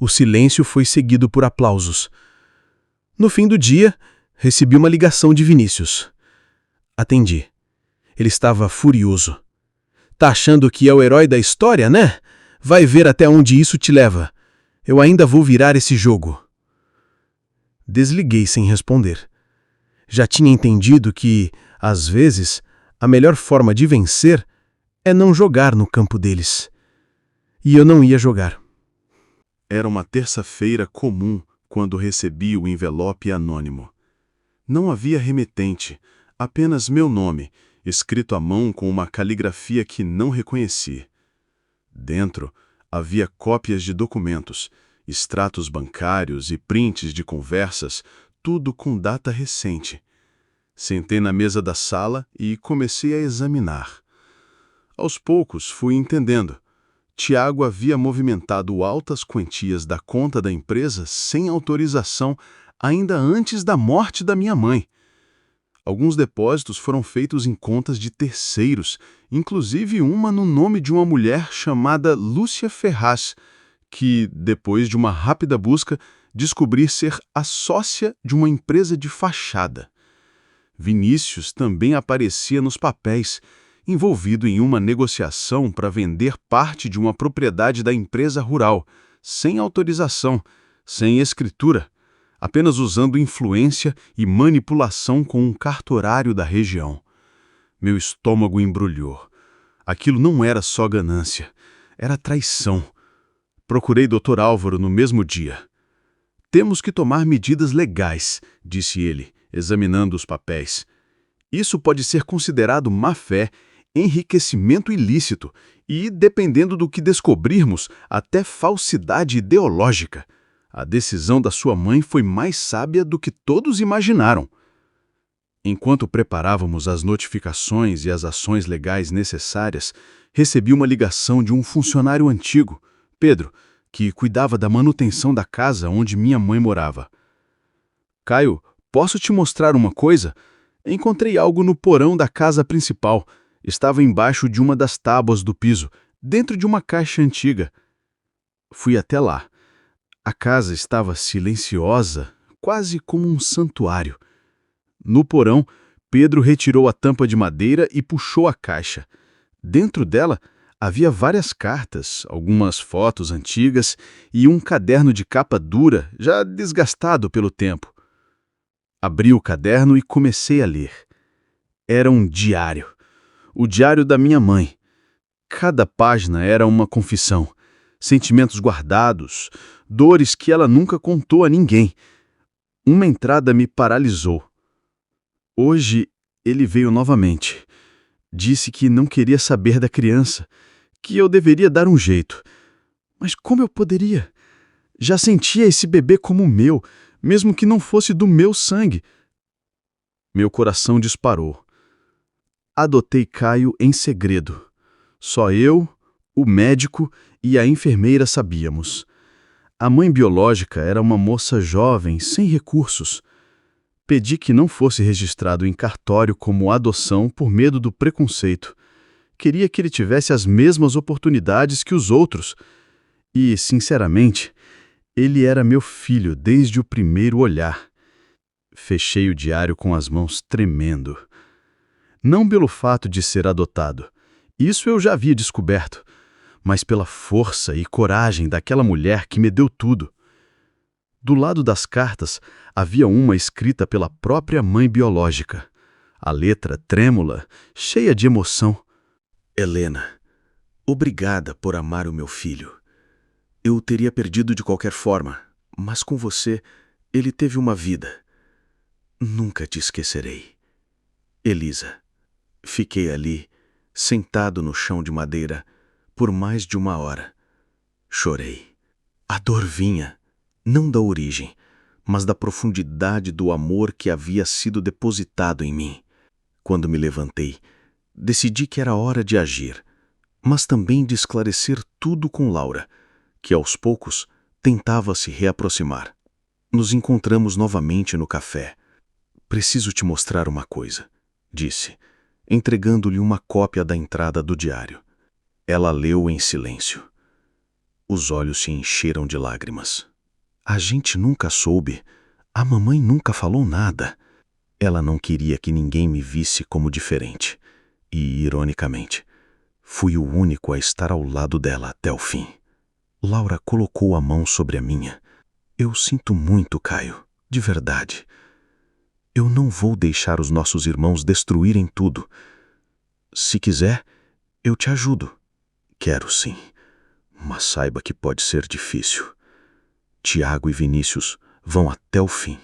O silêncio foi seguido por aplausos. No fim do dia, recebi uma ligação de Vinícius. Atendi. Ele estava furioso. Tá achando que é o herói da história, né? Vai ver até onde isso te leva. Eu ainda vou virar esse jogo. Desliguei sem responder. Já tinha entendido que, às vezes, a melhor forma de vencer é não jogar no campo deles. E eu não ia jogar. Era uma terça-feira comum quando recebi o envelope anônimo. Não havia remetente, apenas meu nome, escrito à mão com uma caligrafia que não reconheci. Dentro havia cópias de documentos, extratos bancários e prints de conversas, tudo com data recente. Sentei na mesa da sala e comecei a examinar. Aos poucos fui entendendo. Tiago havia movimentado altas quantias da conta da empresa sem autorização ainda antes da morte da minha mãe. Alguns depósitos foram feitos em contas de terceiros, inclusive uma no nome de uma mulher chamada Lúcia Ferraz, que, depois de uma rápida busca, descobri ser a sócia de uma empresa de fachada. Vinícius também aparecia nos papéis, envolvido em uma negociação para vender parte de uma propriedade da empresa rural, sem autorização, sem escritura, apenas usando influência e manipulação com um cartorário da região. Meu estômago embrulhou. Aquilo não era só ganância, era traição. Procurei Dr. Álvaro no mesmo dia. Temos que tomar medidas legais, disse ele, examinando os papéis. Isso pode ser considerado má-fé, enriquecimento ilícito e, dependendo do que descobrirmos, até falsidade ideológica. A decisão da sua mãe foi mais sábia do que todos imaginaram. Enquanto preparávamos as notificações e as ações legais necessárias, recebi uma ligação de um funcionário antigo, Pedro, que cuidava da manutenção da casa onde minha mãe morava. Caio, posso te mostrar uma coisa? Encontrei algo no porão da casa principal. Estava embaixo de uma das tábuas do piso, dentro de uma caixa antiga. Fui até lá. A casa estava silenciosa, quase como um santuário. No porão, Pedro retirou a tampa de madeira e puxou a caixa. Dentro dela havia várias cartas, algumas fotos antigas e um caderno de capa dura, já desgastado pelo tempo. Abri o caderno e comecei a ler. Era um diário. O diário da minha mãe. Cada página era uma confissão. Sentimentos guardados, dores que ela nunca contou a ninguém. Uma entrada me paralisou. Hoje ele veio novamente. Disse que não queria saber da criança, que eu deveria dar um jeito. Mas como eu poderia? Já sentia esse bebê como meu, mesmo que não fosse do meu sangue. Meu coração disparou. Adotei Caio em segredo. Só eu, o médico e a enfermeira sabíamos. A mãe biológica era uma moça jovem, sem recursos. Pedi que não fosse registrado em cartório como adoção por medo do preconceito. Queria que ele tivesse as mesmas oportunidades que os outros. E, sinceramente, ele era meu filho desde o primeiro olhar. Fechei o diário com as mãos tremendo. Não pelo fato de ser adotado. Isso eu já havia descoberto. Mas pela força e coragem daquela mulher que me deu tudo. Do lado das cartas, havia uma escrita pela própria mãe biológica. A letra trêmula, cheia de emoção. Helena, obrigada por amar o meu filho. Eu o teria perdido de qualquer forma, mas com você, ele teve uma vida. Nunca te esquecerei. Elisa, fiquei ali, sentado no chão de madeira, por mais de 1 hora. Chorei. A dor vinha, não da origem, mas da profundidade do amor que havia sido depositado em mim. Quando me levantei, decidi que era hora de agir, mas também de esclarecer tudo com Laura, que aos poucos tentava se reaproximar. Nos encontramos novamente no café. Preciso te mostrar uma coisa, disse, entregando-lhe uma cópia da entrada do diário. Ela leu em silêncio. Os olhos se encheram de lágrimas. A gente nunca soube. A mamãe nunca falou nada. Ela não queria que ninguém me visse como diferente. E, ironicamente, fui o único a estar ao lado dela até o fim. Laura colocou a mão sobre a minha. Eu sinto muito, Caio, de verdade. Eu não vou deixar os nossos irmãos destruírem tudo. Se quiser, eu te ajudo. Quero sim, mas saiba que pode ser difícil. Tiago e Vinícius vão até o fim.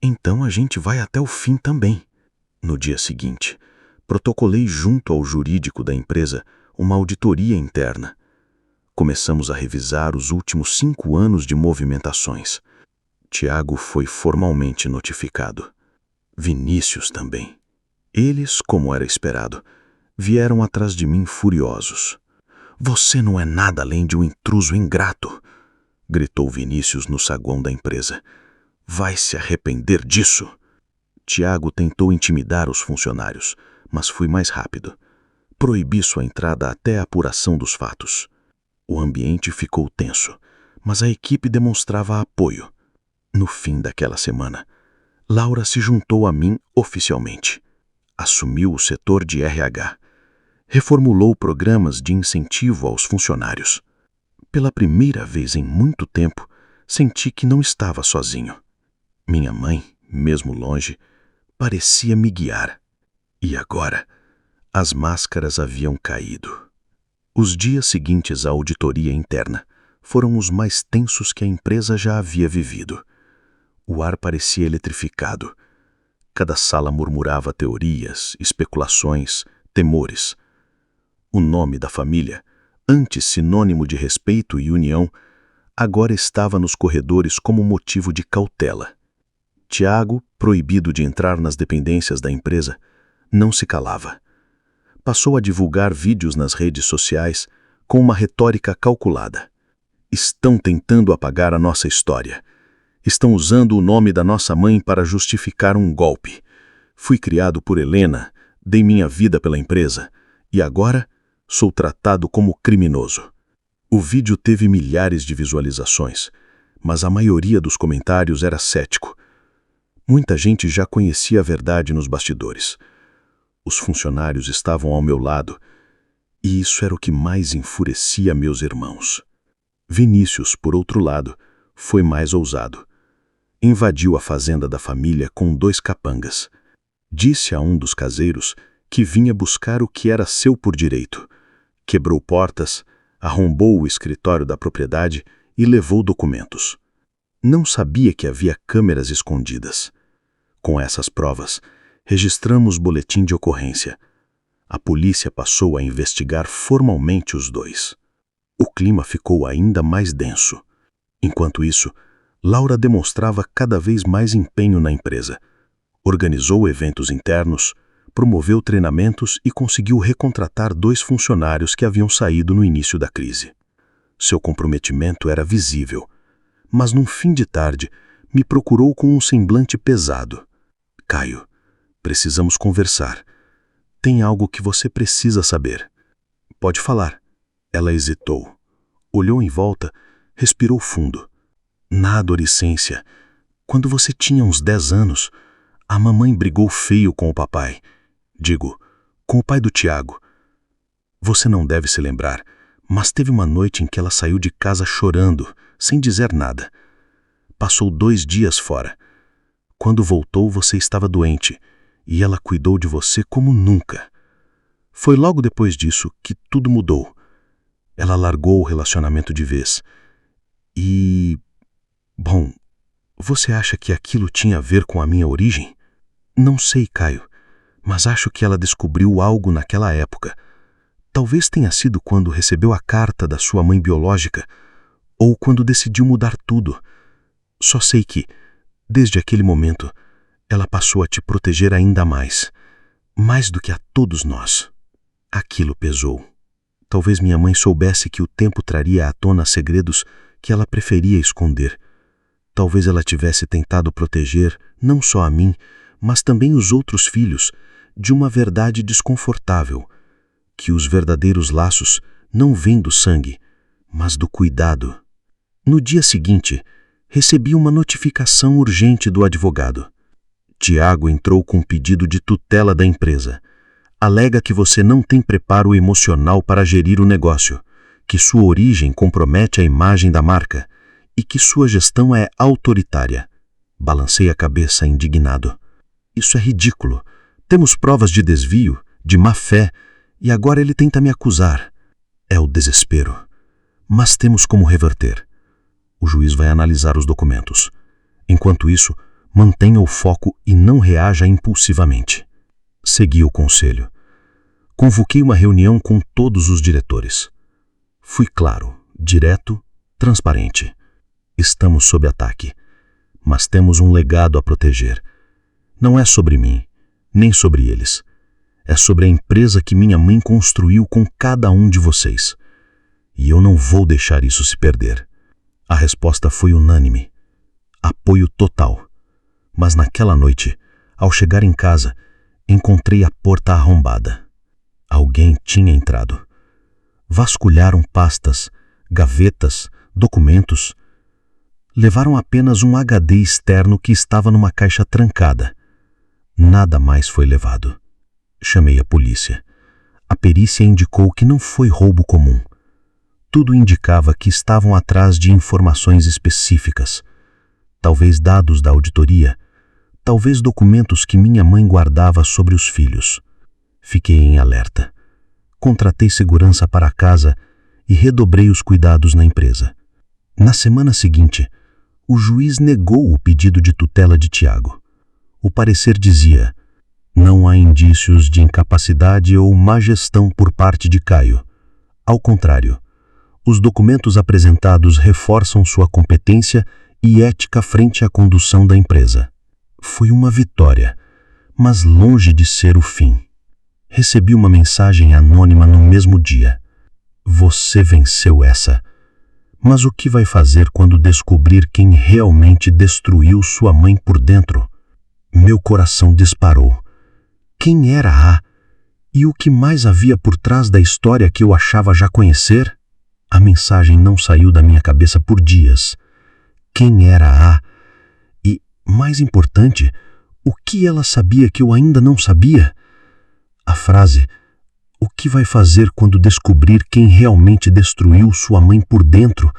Então a gente vai até o fim também. No dia seguinte, protocolei junto ao jurídico da empresa uma auditoria interna. Começamos a revisar os últimos 5 anos de movimentações. Tiago foi formalmente notificado. Vinícius também. Eles, como era esperado, vieram atrás de mim furiosos. Você não é nada além de um intruso ingrato, gritou Vinícius no saguão da empresa. Vai se arrepender disso. Tiago tentou intimidar os funcionários, mas fui mais rápido. Proibi sua entrada até a apuração dos fatos. O ambiente ficou tenso, mas a equipe demonstrava apoio. No fim daquela semana, Laura se juntou a mim oficialmente. Assumiu o setor de RH. Reformulou programas de incentivo aos funcionários. Pela primeira vez em muito tempo, senti que não estava sozinho. Minha mãe, mesmo longe, parecia me guiar. E agora, as máscaras haviam caído. Os dias seguintes à auditoria interna foram os mais tensos que a empresa já havia vivido. O ar parecia eletrificado. Cada sala murmurava teorias, especulações, temores. O nome da família, antes sinônimo de respeito e união, agora estava nos corredores como motivo de cautela. Tiago, proibido de entrar nas dependências da empresa, não se calava. Passou a divulgar vídeos nas redes sociais com uma retórica calculada. Estão tentando apagar a nossa história. Estão usando o nome da nossa mãe para justificar um golpe. Fui criado por Helena, dei minha vida pela empresa, e agora sou tratado como criminoso. O vídeo teve milhares de visualizações, mas a maioria dos comentários era cético. Muita gente já conhecia a verdade nos bastidores. Os funcionários estavam ao meu lado, e isso era o que mais enfurecia meus irmãos. Vinícius, por outro lado, foi mais ousado. Invadiu a fazenda da família com 2 capangas. Disse a um dos caseiros que vinha buscar o que era seu por direito. Quebrou portas, arrombou o escritório da propriedade e levou documentos. Não sabia que havia câmeras escondidas. Com essas provas, registramos boletim de ocorrência. A polícia passou a investigar formalmente os 2. O clima ficou ainda mais denso. Enquanto isso, Laura demonstrava cada vez mais empenho na empresa. Organizou eventos internos, promoveu treinamentos e conseguiu recontratar 2 funcionários que haviam saído no início da crise. Seu comprometimento era visível, mas num fim de tarde me procurou com um semblante pesado. Caio, precisamos conversar. Tem algo que você precisa saber. Pode falar. Ela hesitou. Olhou em volta, respirou fundo. Na adolescência, quando você tinha uns 10 anos, a mamãe brigou feio com o papai. Digo, com o pai do Tiago. Você não deve se lembrar, mas teve uma noite em que ela saiu de casa chorando, sem dizer nada. Passou 2 dias fora. Quando voltou, você estava doente, e ela cuidou de você como nunca. Foi logo depois disso que tudo mudou. Ela largou o relacionamento de vez. E... Bom, você acha que aquilo tinha a ver com a minha origem? Não sei, Caio, mas acho que ela descobriu algo naquela época. Talvez tenha sido quando recebeu a carta da sua mãe biológica, ou quando decidiu mudar tudo. Só sei que, desde aquele momento, ela passou a te proteger ainda mais do que a todos nós. Aquilo pesou. Talvez minha mãe soubesse que o tempo traria à tona segredos que ela preferia esconder. Talvez ela tivesse tentado proteger não só a mim, mas também os outros filhos, de uma verdade desconfortável, que os verdadeiros laços não vêm do sangue, mas do cuidado. No dia seguinte, recebi uma notificação urgente do advogado. Tiago entrou com pedido de tutela da empresa. Alega que você não tem preparo emocional para gerir o negócio, que sua origem compromete a imagem da marca e que sua gestão é autoritária. Balancei a cabeça indignado. Isso é ridículo. Temos provas de desvio, de má-fé, e agora ele tenta me acusar. É o desespero. Mas temos como reverter. O juiz vai analisar os documentos. Enquanto isso, mantenha o foco e não reaja impulsivamente. Segui o conselho. Convoquei uma reunião com todos os diretores. Fui claro, direto, transparente. Estamos sob ataque, mas temos um legado a proteger. Não é sobre mim, nem sobre eles. É sobre a empresa que minha mãe construiu com cada um de vocês. E eu não vou deixar isso se perder. A resposta foi unânime. Apoio total. Mas naquela noite, ao chegar em casa, encontrei a porta arrombada. Alguém tinha entrado. Vasculharam pastas, gavetas, documentos. Levaram apenas um HD externo que estava numa caixa trancada. Nada mais foi levado. Chamei a polícia. A perícia indicou que não foi roubo comum. Tudo indicava que estavam atrás de informações específicas. Talvez dados da auditoria, talvez documentos que minha mãe guardava sobre os filhos. Fiquei em alerta. Contratei segurança para a casa e redobrei os cuidados na empresa. Na semana seguinte, o juiz negou o pedido de tutela de Tiago. O parecer dizia: não há indícios de incapacidade ou má gestão por parte de Caio. Ao contrário, os documentos apresentados reforçam sua competência e ética frente à condução da empresa. Foi uma vitória, mas longe de ser o fim. Recebi uma mensagem anônima no mesmo dia. Você venceu essa. Mas o que vai fazer quando descobrir quem realmente destruiu sua mãe por dentro? Meu coração disparou. Quem era A? E o que mais havia por trás da história que eu achava já conhecer? A mensagem não saiu da minha cabeça por dias. Quem era A? E, mais importante, o que ela sabia que eu ainda não sabia? A frase, o que vai fazer quando descobrir quem realmente destruiu sua mãe por dentro,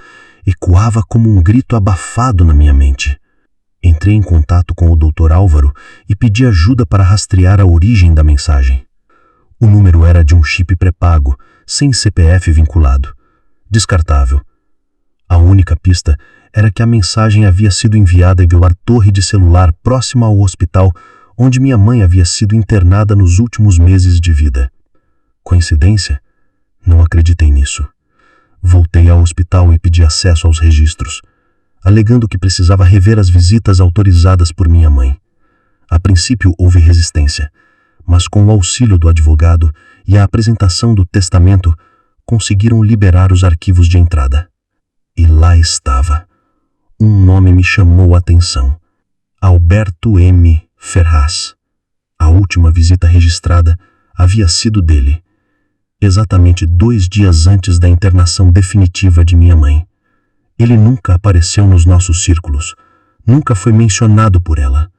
ecoava como um grito abafado na minha mente. Entrei em contato com o Dr. Álvaro e pedi ajuda para rastrear a origem da mensagem. O número era de um chip pré-pago, sem CPF vinculado. Descartável. A única pista era que a mensagem havia sido enviada pela torre de celular próxima ao hospital onde minha mãe havia sido internada nos últimos meses de vida. Coincidência? Não acreditei nisso. Voltei ao hospital e pedi acesso aos registros, alegando que precisava rever as visitas autorizadas por minha mãe. A princípio houve resistência, mas com o auxílio do advogado e a apresentação do testamento, conseguiram liberar os arquivos de entrada. E lá estava. Um nome me chamou a atenção. Alberto M. Ferraz. A última visita registrada havia sido dele, exatamente 2 dias antes da internação definitiva de minha mãe. Ele nunca apareceu nos nossos círculos, nunca foi mencionado por ela.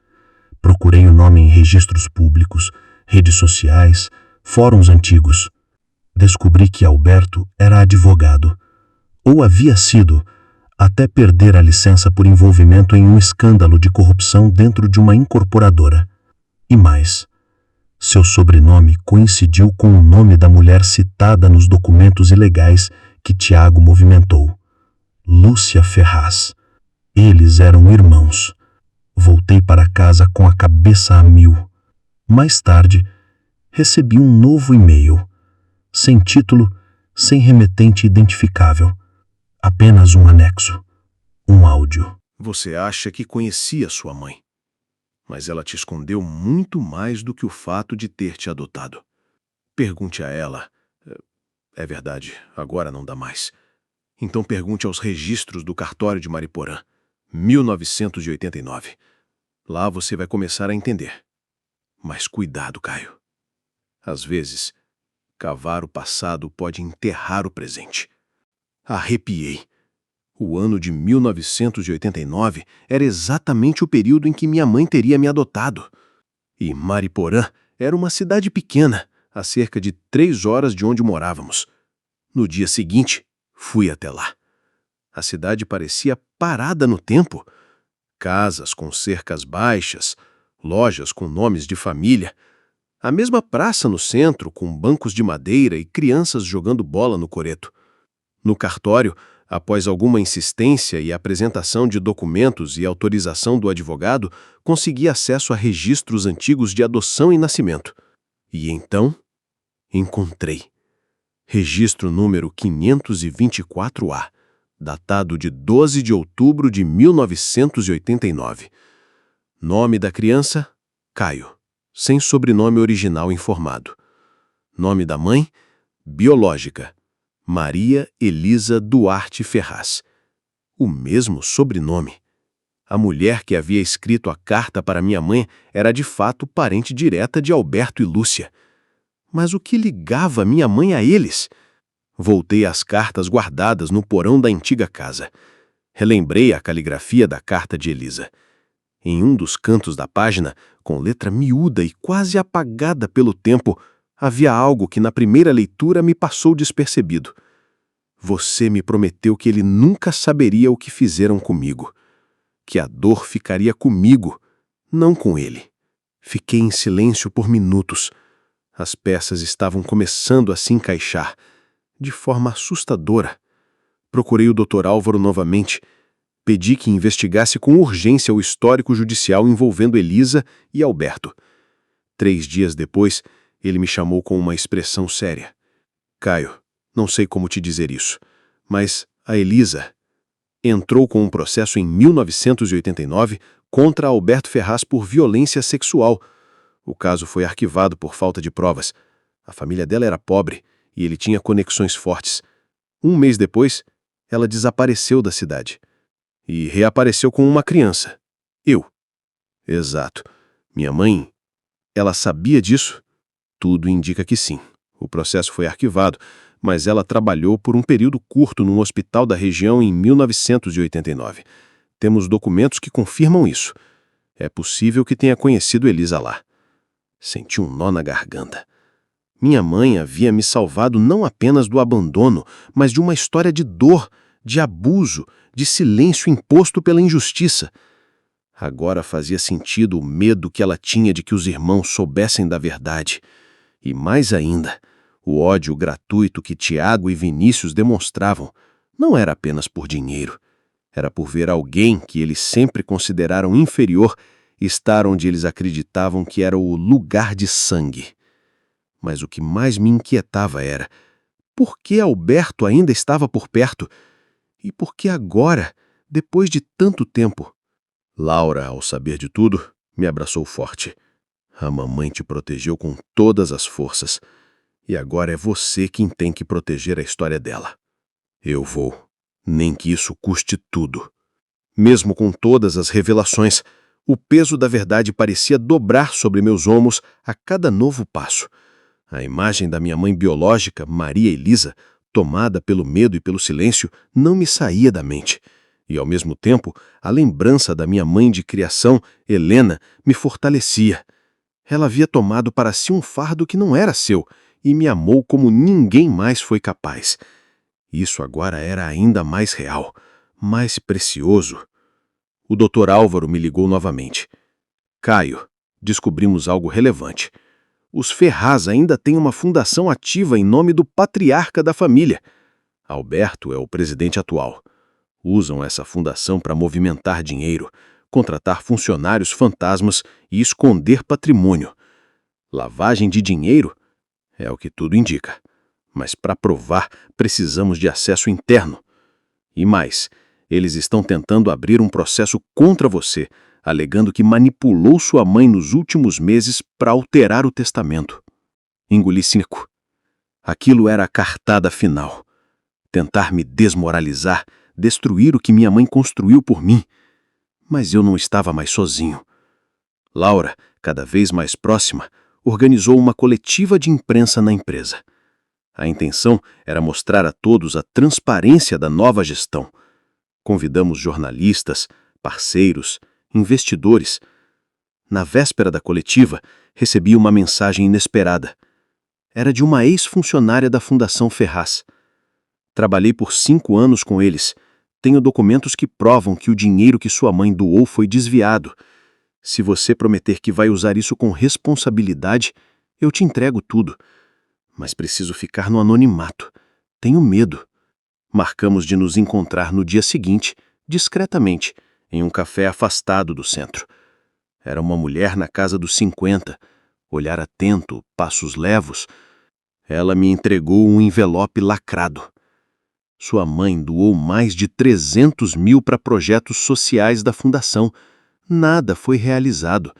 Procurei o nome em registros públicos, redes sociais, fóruns antigos. Descobri que Alberto era advogado, ou havia sido, até perder a licença por envolvimento em um escândalo de corrupção dentro de uma incorporadora. E mais, seu sobrenome coincidiu com o nome da mulher citada nos documentos ilegais que Tiago movimentou. Lúcia Ferraz. Eles eram irmãos. Voltei para casa com a cabeça a mil. Mais tarde, recebi um novo e-mail. Sem título, sem remetente identificável. Apenas um anexo. Um áudio. Você acha que conhecia sua mãe, mas ela te escondeu muito mais do que o fato de ter te adotado. Pergunte a ela. É verdade, agora não dá mais. Então pergunte aos registros do cartório de Mariporã, 1989. Lá você vai começar a entender. Mas cuidado, Caio. Às vezes, cavar o passado pode enterrar o presente. Arrepiei. O ano de 1989 era exatamente o período em que minha mãe teria me adotado. E Mariporã era uma cidade pequena, a cerca de 3 horas de onde morávamos. No dia seguinte, fui até lá. A cidade parecia parada no tempo. Casas com cercas baixas, lojas com nomes de família, a mesma praça no centro com bancos de madeira e crianças jogando bola no coreto. No cartório, após alguma insistência e apresentação de documentos e autorização do advogado, consegui acesso a registros antigos de adoção e nascimento. E então, encontrei. Registro número 524A, datado de 12 de outubro de 1989. Nome da criança, Caio, sem sobrenome original informado. Nome da mãe, biológica, Maria Elisa Duarte Ferraz. O mesmo sobrenome. A mulher que havia escrito a carta para minha mãe era de fato parente direta de Alberto e Lúcia. Mas o que ligava minha mãe a eles? Voltei às cartas guardadas no porão da antiga casa. Relembrei a caligrafia da carta de Elisa. Em um dos cantos da página, com letra miúda e quase apagada pelo tempo, havia algo que na primeira leitura me passou despercebido. Você me prometeu que ele nunca saberia o que fizeram comigo. Que a dor ficaria comigo, não com ele. Fiquei em silêncio por minutos. As peças estavam começando a se encaixar, de forma assustadora. Procurei o Dr. Álvaro novamente. Pedi que investigasse com urgência o histórico judicial envolvendo Elisa e Alberto. 3 dias depois, ele me chamou com uma expressão séria. Caio, não sei como te dizer isso, mas a Elisa entrou com um processo em 1989 contra Alberto Ferraz por violência sexual. O caso foi arquivado por falta de provas. A família dela era pobre e ele tinha conexões fortes. 1 mês depois, ela desapareceu da cidade. E reapareceu com uma criança. Eu. Exato. Minha mãe, ela sabia disso? Tudo indica que sim. O processo foi arquivado, mas ela trabalhou por um período curto num hospital da região em 1989. Temos documentos que confirmam isso. É possível que tenha conhecido Elisa lá. Senti um nó na garganta. Minha mãe havia me salvado não apenas do abandono, mas de uma história de dor, de abuso, de silêncio imposto pela injustiça. Agora fazia sentido o medo que ela tinha de que os irmãos soubessem da verdade. E mais ainda, o ódio gratuito que Tiago e Vinícius demonstravam não era apenas por dinheiro. Era por ver alguém que eles sempre consideraram inferior estar onde eles acreditavam que era o lugar de sangue. Mas o que mais me inquietava era por que Alberto ainda estava por perto? E por que agora, depois de tanto tempo? Laura, ao saber de tudo, me abraçou forte. A mamãe te protegeu com todas as forças. E agora é você quem tem que proteger a história dela. Eu vou, nem que isso custe tudo. Mesmo com todas as revelações, o peso da verdade parecia dobrar sobre meus ombros a cada novo passo. A imagem da minha mãe biológica, Maria Elisa, tomada pelo medo e pelo silêncio, não me saía da mente. E, ao mesmo tempo, a lembrança da minha mãe de criação, Helena, me fortalecia. Ela havia tomado para si um fardo que não era seu e me amou como ninguém mais foi capaz. Isso agora era ainda mais real, mais precioso. O Dr. Álvaro me ligou novamente. Caio, descobrimos algo relevante. Os Ferraz ainda têm uma fundação ativa em nome do patriarca da família. Alberto é o presidente atual. Usam essa fundação para movimentar dinheiro, contratar funcionários fantasmas e esconder patrimônio. Lavagem de dinheiro? É o que tudo indica. Mas para provar, precisamos de acesso interno. E mais, eles estão tentando abrir um processo contra você, alegando que manipulou sua mãe nos últimos meses para alterar o testamento. Engoli seco. Aquilo era a cartada final. Tentar me desmoralizar, destruir o que minha mãe construiu por mim. Mas eu não estava mais sozinho. Laura, cada vez mais próxima, organizou uma coletiva de imprensa na empresa. A intenção era mostrar a todos a transparência da nova gestão. Convidamos jornalistas, parceiros, investidores. Na véspera da coletiva, recebi uma mensagem inesperada. Era de uma ex-funcionária da Fundação Ferraz. Trabalhei por 5 anos com eles. Tenho documentos que provam que o dinheiro que sua mãe doou foi desviado. Se você prometer que vai usar isso com responsabilidade, eu te entrego tudo. Mas preciso ficar no anonimato. Tenho medo. Marcamos de nos encontrar no dia seguinte, discretamente, em um café afastado do centro. Era uma mulher na casa dos 50, olhar atento, passos levos. Ela me entregou um envelope lacrado. Sua mãe doou mais de 300 mil para projetos sociais da fundação. Nada foi realizado.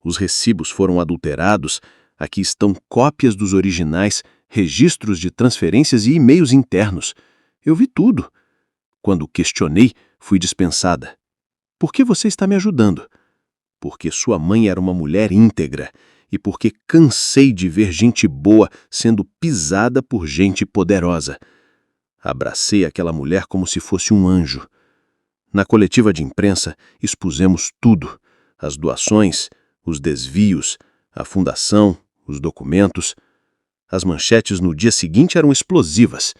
Os recibos foram adulterados. Aqui estão cópias dos originais, registros de transferências e e-mails internos. Eu vi tudo. Quando questionei, fui dispensada. Por que você está me ajudando? Porque sua mãe era uma mulher íntegra e porque cansei de ver gente boa sendo pisada por gente poderosa. Abracei aquela mulher como se fosse um anjo. Na coletiva de imprensa, expusemos tudo: as doações, os desvios, a fundação, os documentos. As manchetes no dia seguinte eram explosivas.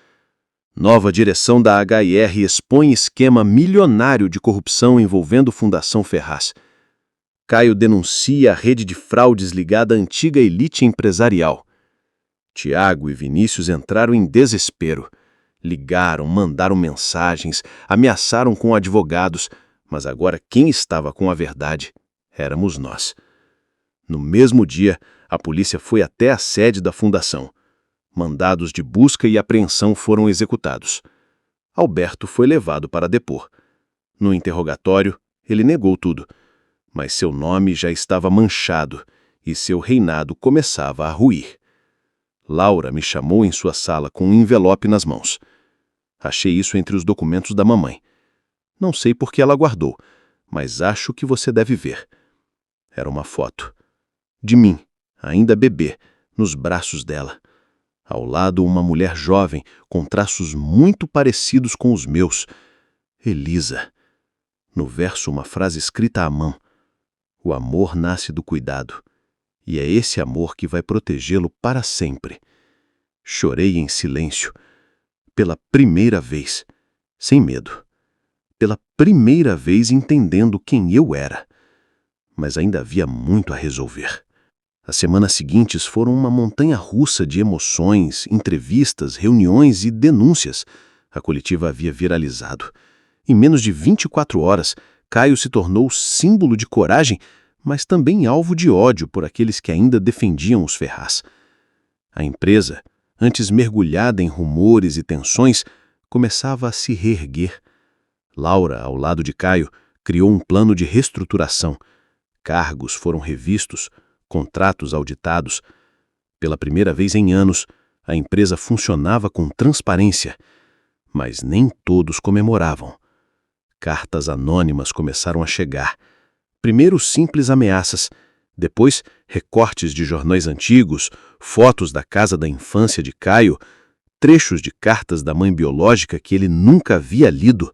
Nova direção da HIR expõe esquema milionário de corrupção envolvendo Fundação Ferraz. Caio denuncia a rede de fraudes ligada à antiga elite empresarial. Tiago e Vinícius entraram em desespero. Ligaram, mandaram mensagens, ameaçaram com advogados, mas agora quem estava com a verdade éramos nós. No mesmo dia, a polícia foi até a sede da fundação. Mandados de busca e apreensão foram executados. Alberto foi levado para depor. No interrogatório, ele negou tudo, mas seu nome já estava manchado e seu reinado começava a ruir. Laura me chamou em sua sala com um envelope nas mãos. Achei isso entre os documentos da mamãe. Não sei por que ela guardou, mas acho que você deve ver. Era uma foto. De mim, ainda bebê, nos braços dela. Ao lado, uma mulher jovem, com traços muito parecidos com os meus. Elisa. No verso, uma frase escrita à mão. O amor nasce do cuidado. E é esse amor que vai protegê-lo para sempre. Chorei em silêncio. Pela primeira vez, sem medo. Pela primeira vez entendendo quem eu era. Mas ainda havia muito a resolver. As semanas seguintes foram uma montanha-russa de emoções, entrevistas, reuniões e denúncias. A coletiva havia viralizado. Em menos de 24 horas, Caio se tornou símbolo de coragem, mas também alvo de ódio por aqueles que ainda defendiam os Ferraz. A empresa, antes mergulhada em rumores e tensões, começava a se reerguer. Laura, ao lado de Caio, criou um plano de reestruturação. Cargos foram revistos, contratos auditados. Pela primeira vez em anos, a empresa funcionava com transparência, mas nem todos comemoravam. Cartas anônimas começaram a chegar. Primeiro simples ameaças, depois recortes de jornais antigos, fotos da casa da infância de Caio, trechos de cartas da mãe biológica que ele nunca havia lido.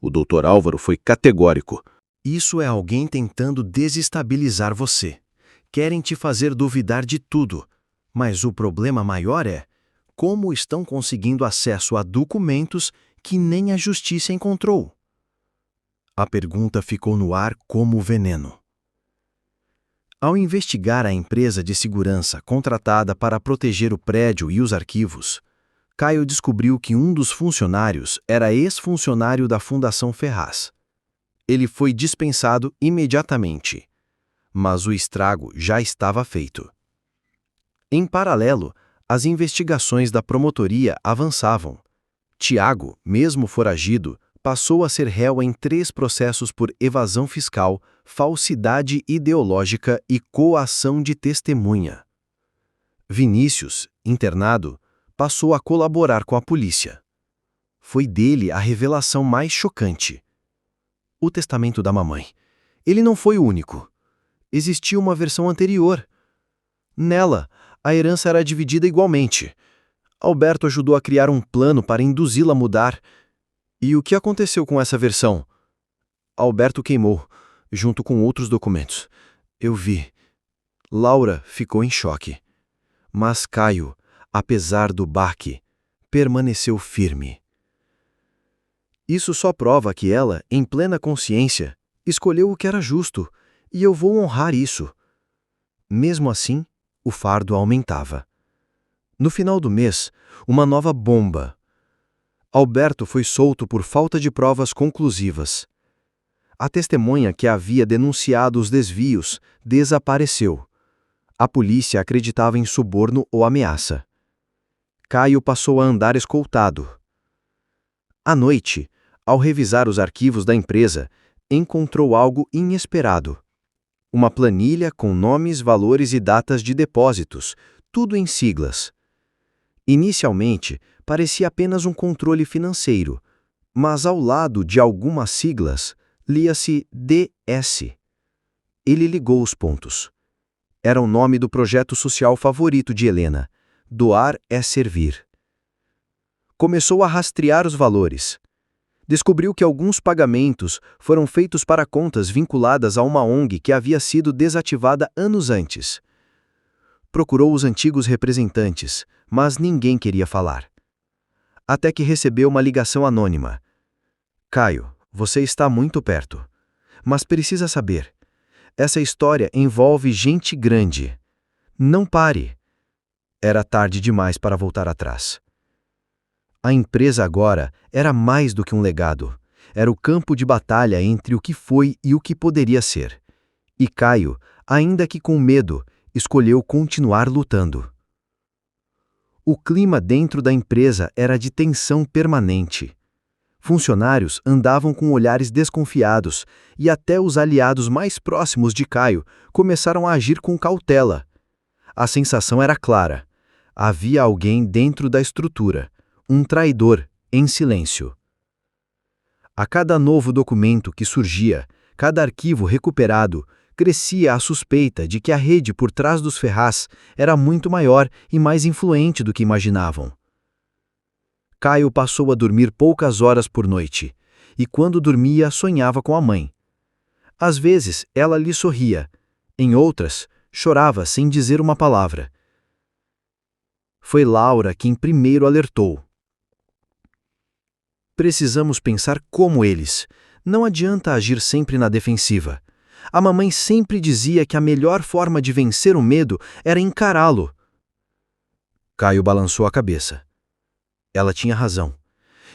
O Dr. Álvaro foi categórico. Isso é alguém tentando desestabilizar você. Querem te fazer duvidar de tudo. Mas o problema maior é como estão conseguindo acesso a documentos que nem a justiça encontrou. A pergunta ficou no ar como veneno. Ao investigar a empresa de segurança contratada para proteger o prédio e os arquivos, Caio descobriu que um dos funcionários era ex-funcionário da Fundação Ferraz. Ele foi dispensado imediatamente, mas o estrago já estava feito. Em paralelo, as investigações da promotoria avançavam. Tiago, mesmo foragido, passou a ser réu em 3 processos por evasão fiscal, falsidade ideológica e coação de testemunha. Vinícius, internado, passou a colaborar com a polícia. Foi dele a revelação mais chocante. O testamento da mamãe. Ele não foi o único. Existia uma versão anterior. Nela, a herança era dividida igualmente. Alberto ajudou a criar um plano para induzi-la a mudar. E o que aconteceu com essa versão? Alberto queimou, junto com outros documentos. Eu vi. Laura ficou em choque. Mas Caio, apesar do baque, permaneceu firme. Isso só prova que ela, em plena consciência, escolheu o que era justo, e eu vou honrar isso. Mesmo assim, o fardo aumentava. No final do mês, uma nova bomba. Alberto foi solto por falta de provas conclusivas. A testemunha que havia denunciado os desvios desapareceu. A polícia acreditava em suborno ou ameaça. Caio passou a andar escoltado. À noite, ao revisar os arquivos da empresa, encontrou algo inesperado. Uma planilha com nomes, valores e datas de depósitos, tudo em siglas. Inicialmente, parecia apenas um controle financeiro, mas ao lado de algumas siglas, lia-se DS. Ele ligou os pontos. Era o nome do projeto social favorito de Helena: Doar é Servir. Começou a rastrear os valores. Descobriu que alguns pagamentos foram feitos para contas vinculadas a uma ONG que havia sido desativada anos antes. Procurou os antigos representantes, mas ninguém queria falar. Até que recebeu uma ligação anônima. Caio, você está muito perto. Mas precisa saber. Essa história envolve gente grande. Não pare. Era tarde demais para voltar atrás. A empresa agora era mais do que um legado. Era o campo de batalha entre o que foi e o que poderia ser. E Caio, ainda que com medo, escolheu continuar lutando. O clima dentro da empresa era de tensão permanente. Funcionários andavam com olhares desconfiados e até os aliados mais próximos de Caio começaram a agir com cautela. A sensação era clara. Havia alguém dentro da estrutura, um traidor, em silêncio. A cada novo documento que surgia, cada arquivo recuperado, crescia a suspeita de que a rede por trás dos Ferraz era muito maior e mais influente do que imaginavam. Caio passou a dormir poucas horas por noite, e quando dormia sonhava com a mãe. Às vezes ela lhe sorria, em outras chorava sem dizer uma palavra. Foi Laura quem primeiro alertou. Precisamos pensar como eles. Não adianta agir sempre na defensiva. A mamãe sempre dizia que a melhor forma de vencer o medo era encará-lo. Caio balançou a cabeça. Ela tinha razão.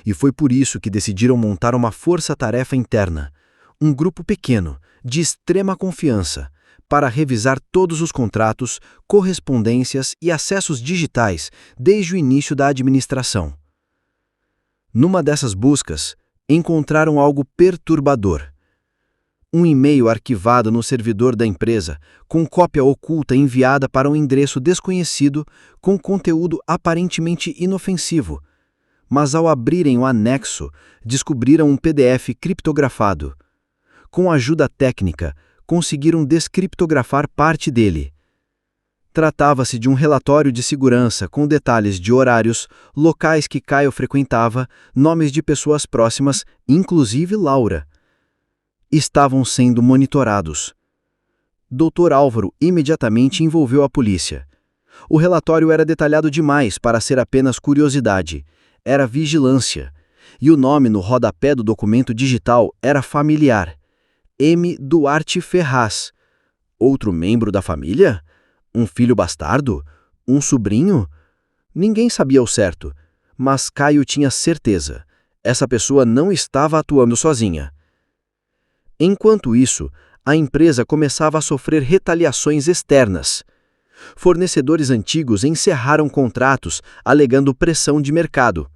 E foi por isso que decidiram montar uma força-tarefa interna, um grupo pequeno, de extrema confiança, para revisar todos os contratos, correspondências e acessos digitais desde o início da administração. Numa dessas buscas, encontraram algo perturbador. Um e-mail arquivado no servidor da empresa, com cópia oculta enviada para um endereço desconhecido, com conteúdo aparentemente inofensivo. Mas ao abrirem o anexo, descobriram um PDF criptografado. Com ajuda técnica, conseguiram descriptografar parte dele. Tratava-se de um relatório de segurança com detalhes de horários, locais que Caio frequentava, nomes de pessoas próximas, inclusive Laura. Estavam sendo monitorados. Dr. Álvaro imediatamente envolveu a polícia. O relatório era detalhado demais para ser apenas curiosidade. Era vigilância. E o nome no rodapé do documento digital era familiar. M. Duarte Ferraz. Outro membro da família? Um filho bastardo? Um sobrinho? Ninguém sabia ao certo, mas Caio tinha certeza. Essa pessoa não estava atuando sozinha. Enquanto isso, a empresa começava a sofrer retaliações externas. Fornecedores antigos encerraram contratos alegando pressão de mercado.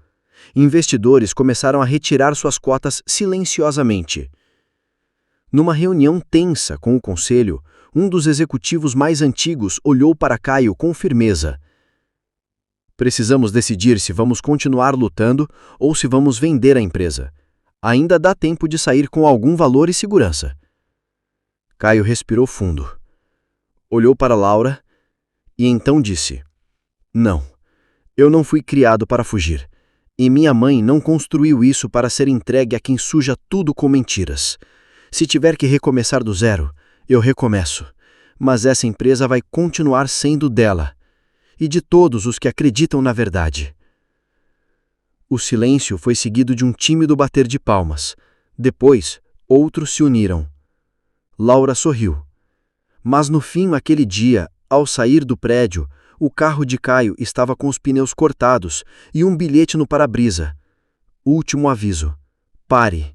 Investidores começaram a retirar suas cotas silenciosamente. Numa reunião tensa com o conselho, um dos executivos mais antigos olhou para Caio com firmeza. Precisamos decidir se vamos continuar lutando ou se vamos vender a empresa. Ainda dá tempo de sair com algum valor e segurança. Caio respirou fundo. Olhou para Laura e então disse: Não, eu não fui criado para fugir. E minha mãe não construiu isso para ser entregue a quem suja tudo com mentiras. Se tiver que recomeçar do zero, eu recomeço. Mas essa empresa vai continuar sendo dela. E de todos os que acreditam na verdade. O silêncio foi seguido de um tímido bater de palmas. Depois, outros se uniram. Laura sorriu. Mas no fim, aquele dia, ao sair do prédio, o carro de Caio estava com os pneus cortados e um bilhete no para-brisa. Último aviso. Pare.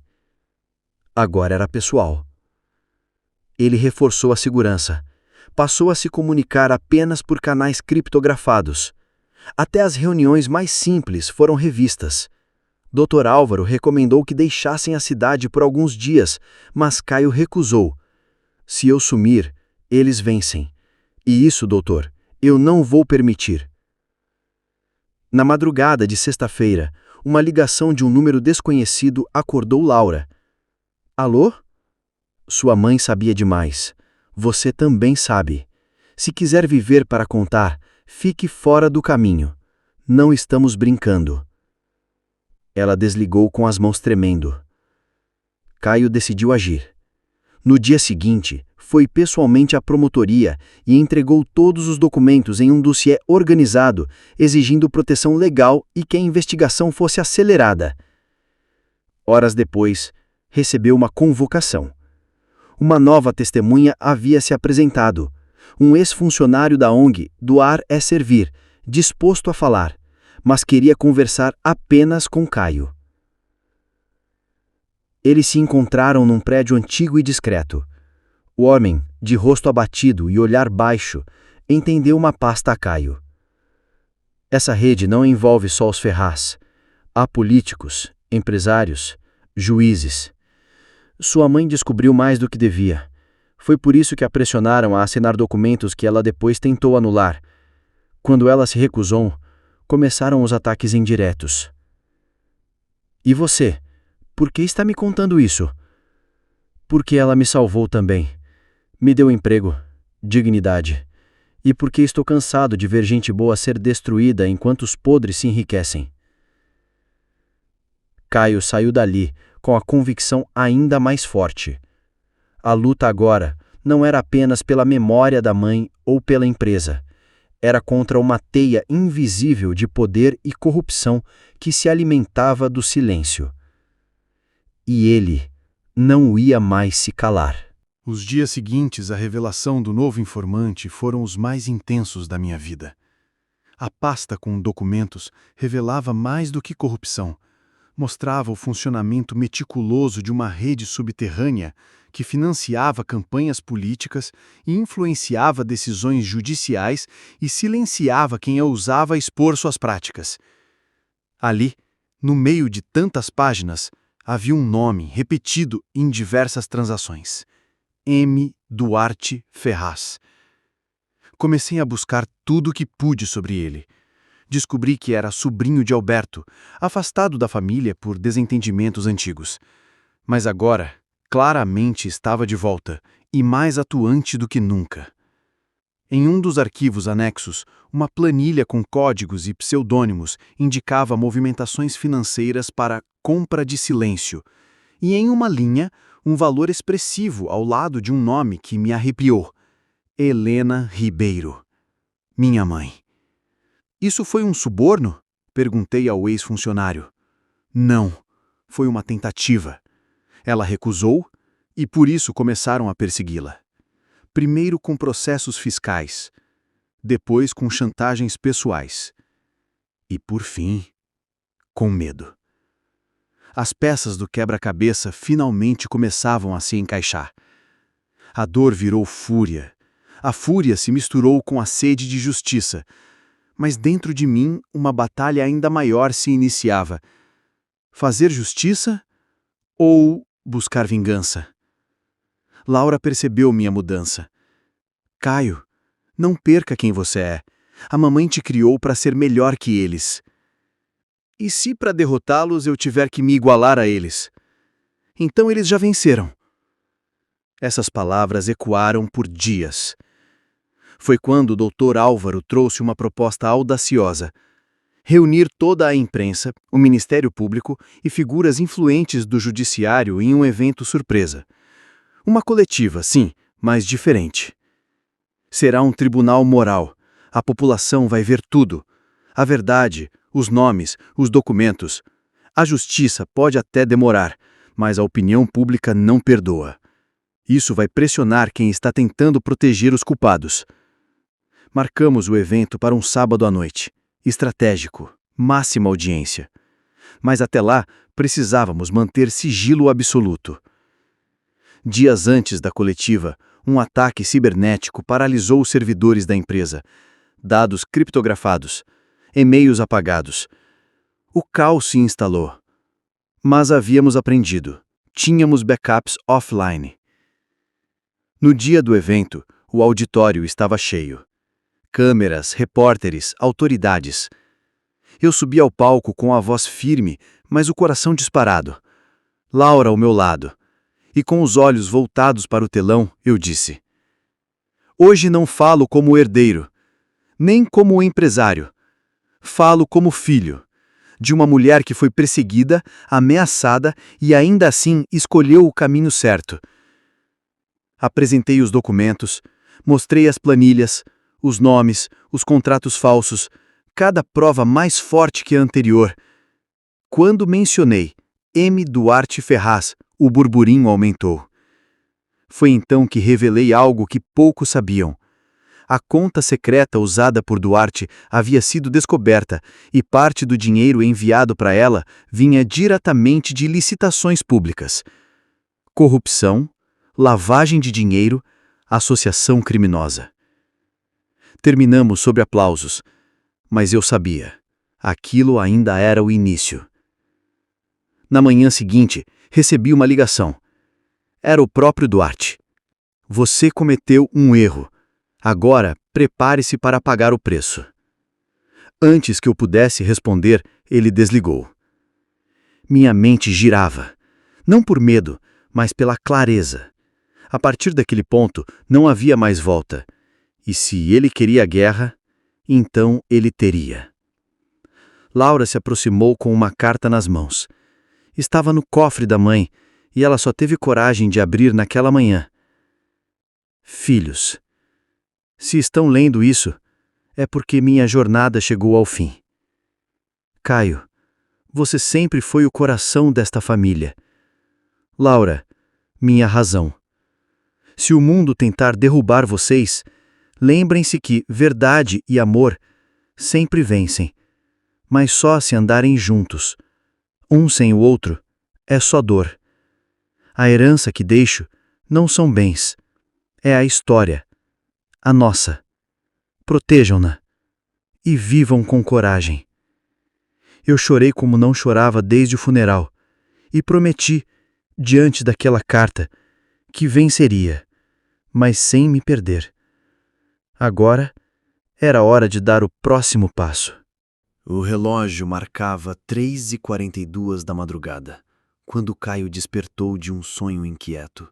Agora era pessoal. Ele reforçou a segurança. Passou a se comunicar apenas por canais criptografados. Até as reuniões mais simples foram revistas. Dr. Álvaro recomendou que deixassem a cidade por alguns dias, mas Caio recusou. Se eu sumir, eles vencem. E isso, doutor, eu não vou permitir. Na madrugada de sexta-feira, uma ligação de um número desconhecido acordou Laura. Alô? Sua mãe sabia demais. Você também sabe. Se quiser viver para contar, fique fora do caminho. Não estamos brincando. Ela desligou com as mãos tremendo. Caio decidiu agir. No dia seguinte, foi pessoalmente à promotoria e entregou todos os documentos em um dossiê organizado, exigindo proteção legal e que a investigação fosse acelerada. Horas depois, recebeu uma convocação. Uma nova testemunha havia se apresentado. Um ex-funcionário da ONG Doar é Servir, disposto a falar, mas queria conversar apenas com Caio. Eles se encontraram num prédio antigo e discreto. O homem, de rosto abatido e olhar baixo, entendeu uma pasta a Caio. Essa rede não envolve só os Ferraz. Há políticos, empresários, juízes. Sua mãe descobriu mais do que devia. Foi por isso que a pressionaram a assinar documentos que ela depois tentou anular. Quando ela se recusou, começaram os ataques indiretos. E você? Por que está me contando isso? Porque ela me salvou também. Me deu emprego, dignidade. E porque estou cansado de ver gente boa ser destruída enquanto os podres se enriquecem. Caio saiu dali com a convicção ainda mais forte. A luta agora não era apenas pela memória da mãe ou pela empresa. Era contra uma teia invisível de poder e corrupção que se alimentava do silêncio. E ele não ia mais se calar. Os dias seguintes à revelação do novo informante foram os mais intensos da minha vida. A pasta com documentos revelava mais do que corrupção. Mostrava o funcionamento meticuloso de uma rede subterrânea que financiava campanhas políticas e influenciava decisões judiciais e silenciava quem ousava expor suas práticas. Ali, no meio de tantas páginas, havia um nome repetido em diversas transações. M. Duarte Ferraz. Comecei a buscar tudo o que pude sobre ele. Descobri que era sobrinho de Alberto, afastado da família por desentendimentos antigos. Mas agora, claramente estava de volta, e mais atuante do que nunca. Em um dos arquivos anexos, uma planilha com códigos e pseudônimos indicava movimentações financeiras para compra de silêncio, e em uma linha, um valor expressivo ao lado de um nome que me arrepiou: Helena Ribeiro. Minha mãe. Isso foi um suborno? Perguntei ao ex-funcionário. Não, foi uma tentativa. Ela recusou e por isso começaram a persegui-la. Primeiro com processos fiscais, depois com chantagens pessoais. E por fim, com medo. As peças do quebra-cabeça finalmente começavam a se encaixar. A dor virou fúria. A fúria se misturou com a sede de justiça. Mas dentro de mim, uma batalha ainda maior se iniciava. Fazer justiça ou buscar vingança? Laura percebeu minha mudança. Caio, não perca quem você é. A mamãe te criou para ser melhor que eles. E se para derrotá-los eu tiver que me igualar a eles? Então eles já venceram. Essas palavras ecoaram por dias. Foi quando o Dr. Álvaro trouxe uma proposta audaciosa: reunir toda a imprensa, o Ministério Público e figuras influentes do Judiciário em um evento surpresa. Uma coletiva, sim, mas diferente. Será um tribunal moral. A população vai ver tudo. A verdade, os nomes, os documentos. A justiça pode até demorar, mas a opinião pública não perdoa. Isso vai pressionar quem está tentando proteger os culpados. Marcamos o evento para um sábado à noite. Estratégico, máxima audiência. Mas até lá, precisávamos manter sigilo absoluto. Dias antes da coletiva, um ataque cibernético paralisou os servidores da empresa. Dados criptografados, e-mails apagados. O caos se instalou. Mas havíamos aprendido. Tínhamos backups offline. No dia do evento, o auditório estava cheio. Câmeras, repórteres, autoridades. Eu subi ao palco com a voz firme, mas o coração disparado. Laura ao meu lado. E com os olhos voltados para o telão, eu disse: hoje não falo como herdeiro, nem como empresário. Falo como filho, de uma mulher que foi perseguida, ameaçada e ainda assim escolheu o caminho certo. Apresentei os documentos, mostrei as planilhas, os nomes, os contratos falsos, cada prova mais forte que a anterior. Quando mencionei M. Duarte Ferraz, o burburinho aumentou. Foi então que revelei algo que poucos sabiam. A conta secreta usada por Duarte havia sido descoberta e parte do dinheiro enviado para ela vinha diretamente de licitações públicas. Corrupção, lavagem de dinheiro, associação criminosa. Terminamos sob aplausos, mas eu sabia, aquilo ainda era o início. Na manhã seguinte, recebi uma ligação. Era o próprio Duarte. Você cometeu um erro. Agora, prepare-se para pagar o preço. Antes que eu pudesse responder, ele desligou. Minha mente girava, não por medo, mas pela clareza. A partir daquele ponto, não havia mais volta. E se ele queria guerra, então ele teria. Laura se aproximou com uma carta nas mãos. Estava no cofre da mãe, e ela só teve coragem de abrir naquela manhã. Filhos, se estão lendo isso, é porque minha jornada chegou ao fim. Caio, você sempre foi o coração desta família. Laura, minha razão. Se o mundo tentar derrubar vocês, lembrem-se que verdade e amor sempre vencem, mas só se andarem juntos. Um sem o outro é só dor. A herança que deixo não são bens, é a história, a nossa. Protejam-na e vivam com coragem. Eu chorei como não chorava desde o funeral e prometi, diante daquela carta, que venceria, mas sem me perder. Agora era hora de dar o próximo passo. O relógio marcava 3h42 da madrugada, quando Caio despertou de um sonho inquieto.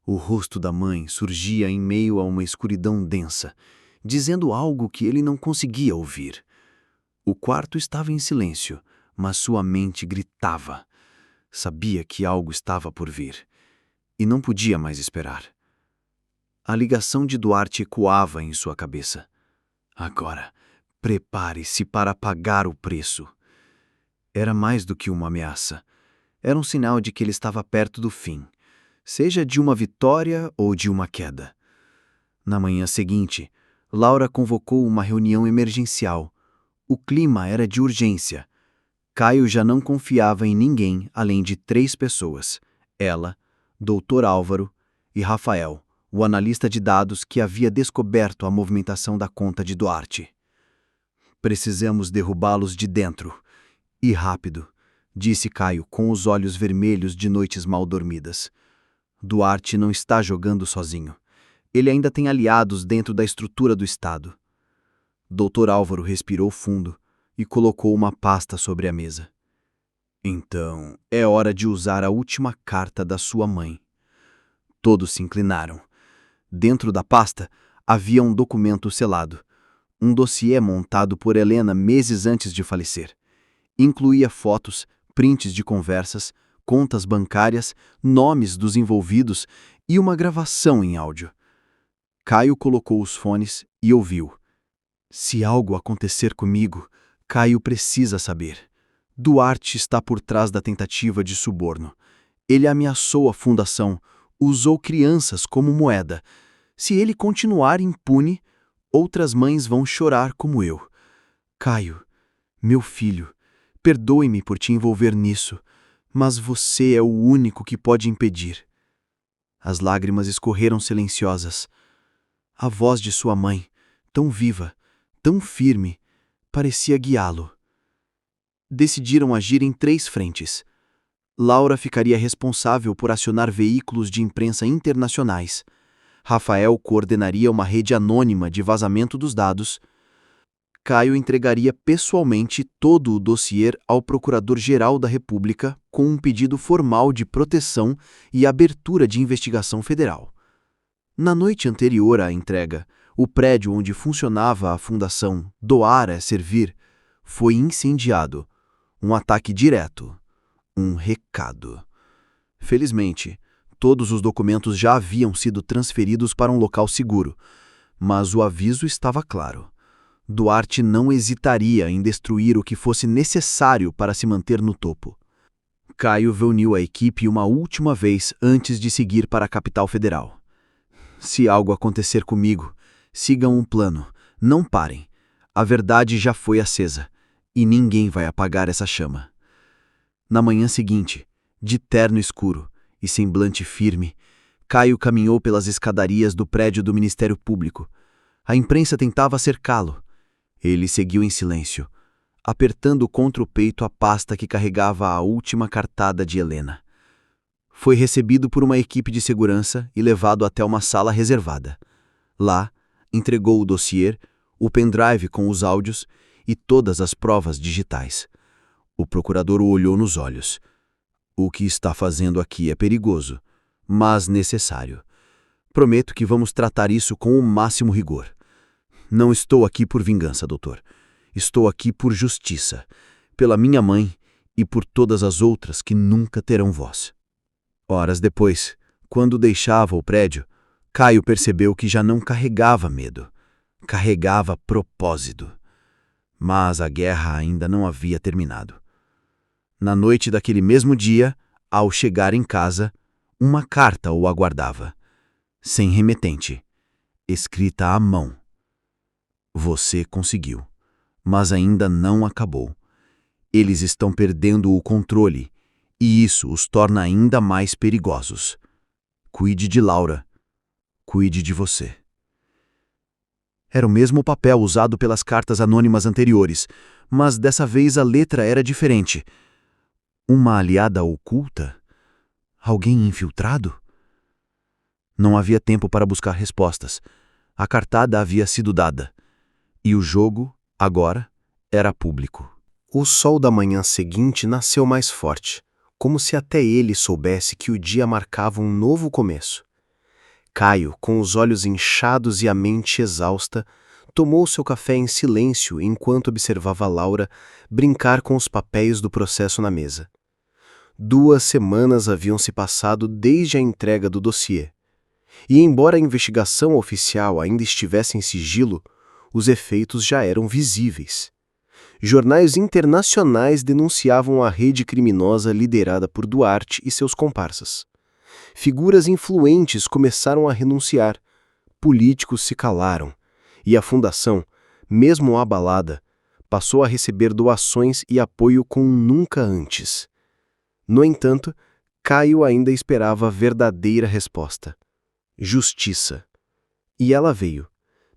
O rosto da mãe surgia em meio a uma escuridão densa, dizendo algo que ele não conseguia ouvir. O quarto estava em silêncio, mas sua mente gritava. Sabia que algo estava por vir, e não podia mais esperar. A ligação de Duarte ecoava em sua cabeça. Agora, prepare-se para pagar o preço. Era mais do que uma ameaça. Era um sinal de que ele estava perto do fim, seja de uma vitória ou de uma queda. Na manhã seguinte, Laura convocou uma reunião emergencial. O clima era de urgência. Caio já não confiava em ninguém além de 3 pessoas: ela, Dr. Álvaro e Rafael, o analista de dados que havia descoberto a movimentação da conta de Duarte. Precisamos derrubá-los de dentro. E rápido, disse Caio com os olhos vermelhos de noites mal dormidas. Duarte não está jogando sozinho. Ele ainda tem aliados dentro da estrutura do Estado. Dr. Álvaro respirou fundo e colocou uma pasta sobre a mesa. Então, é hora de usar a última carta da sua mãe. Todos se inclinaram. Dentro da pasta havia um documento selado. Um dossiê montado por Helena meses antes de falecer. Incluía fotos, prints de conversas, contas bancárias, nomes dos envolvidos e uma gravação em áudio. Caio colocou os fones e ouviu. Se algo acontecer comigo, Caio precisa saber. Duarte está por trás da tentativa de suborno. Ele ameaçou a fundação, Usou crianças como moeda. Se ele continuar impune, outras mães vão chorar como eu. Caio, meu filho, perdoe-me por te envolver nisso, mas você é o único que pode impedir. As lágrimas escorreram silenciosas. A voz de sua mãe, tão viva, tão firme, parecia guiá-lo. Decidiram agir em 3 frentes. Laura ficaria responsável por acionar veículos de imprensa internacionais. Rafael coordenaria uma rede anônima de vazamento dos dados. Caio entregaria pessoalmente todo o dossiê ao Procurador-Geral da República com um pedido formal de proteção e abertura de investigação federal. Na noite anterior à entrega, o prédio onde funcionava a Fundação Doar é Servir foi incendiado. Um ataque direto. Um recado. Felizmente, todos os documentos já haviam sido transferidos para um local seguro, mas o aviso estava claro. Duarte não hesitaria em destruir o que fosse necessário para se manter no topo. Caio reuniu a equipe uma última vez antes de seguir para a capital federal. Se algo acontecer comigo, sigam um plano, não parem. A verdade já foi acesa, e ninguém vai apagar essa chama. Na manhã seguinte, de terno escuro e semblante firme, Caio caminhou pelas escadarias do prédio do Ministério Público. A imprensa tentava cercá-lo. Ele seguiu em silêncio, apertando contra o peito a pasta que carregava a última cartada de Helena. Foi recebido por uma equipe de segurança e levado até uma sala reservada. Lá, entregou o dossiê, o pendrive com os áudios e todas as provas digitais. O procurador o olhou nos olhos. O que está fazendo aqui é perigoso, mas necessário. Prometo que vamos tratar isso com o máximo rigor. Não estou aqui por vingança, doutor. Estou aqui por justiça, pela minha mãe e por todas as outras que nunca terão voz. Horas depois, quando deixava o prédio, Caio percebeu que já não carregava medo. Carregava propósito. Mas a guerra ainda não havia terminado. Na noite daquele mesmo dia, ao chegar em casa, uma carta o aguardava. Sem remetente, escrita à mão. Você conseguiu, mas ainda não acabou. Eles estão perdendo o controle, e isso os torna ainda mais perigosos. Cuide de Laura. Cuide de você. Era o mesmo papel usado pelas cartas anônimas anteriores, mas dessa vez a letra era diferente. Uma aliada oculta? Alguém infiltrado? Não havia tempo para buscar respostas. A cartada havia sido dada. E o jogo, agora, era público. O sol da manhã seguinte nasceu mais forte, como se até ele soubesse que o dia marcava um novo começo. Caio, com os olhos inchados e a mente exausta, tomou seu café em silêncio enquanto observava Laura brincar com os papéis do processo na mesa. 2 semanas haviam se passado desde a entrega do dossiê. E embora a investigação oficial ainda estivesse em sigilo, os efeitos já eram visíveis. Jornais internacionais denunciavam a rede criminosa liderada por Duarte e seus comparsas. Figuras influentes começaram a renunciar, políticos se calaram, e a fundação, mesmo abalada, passou a receber doações e apoio como nunca antes. No entanto, Caio ainda esperava a verdadeira resposta: justiça. E ela veio,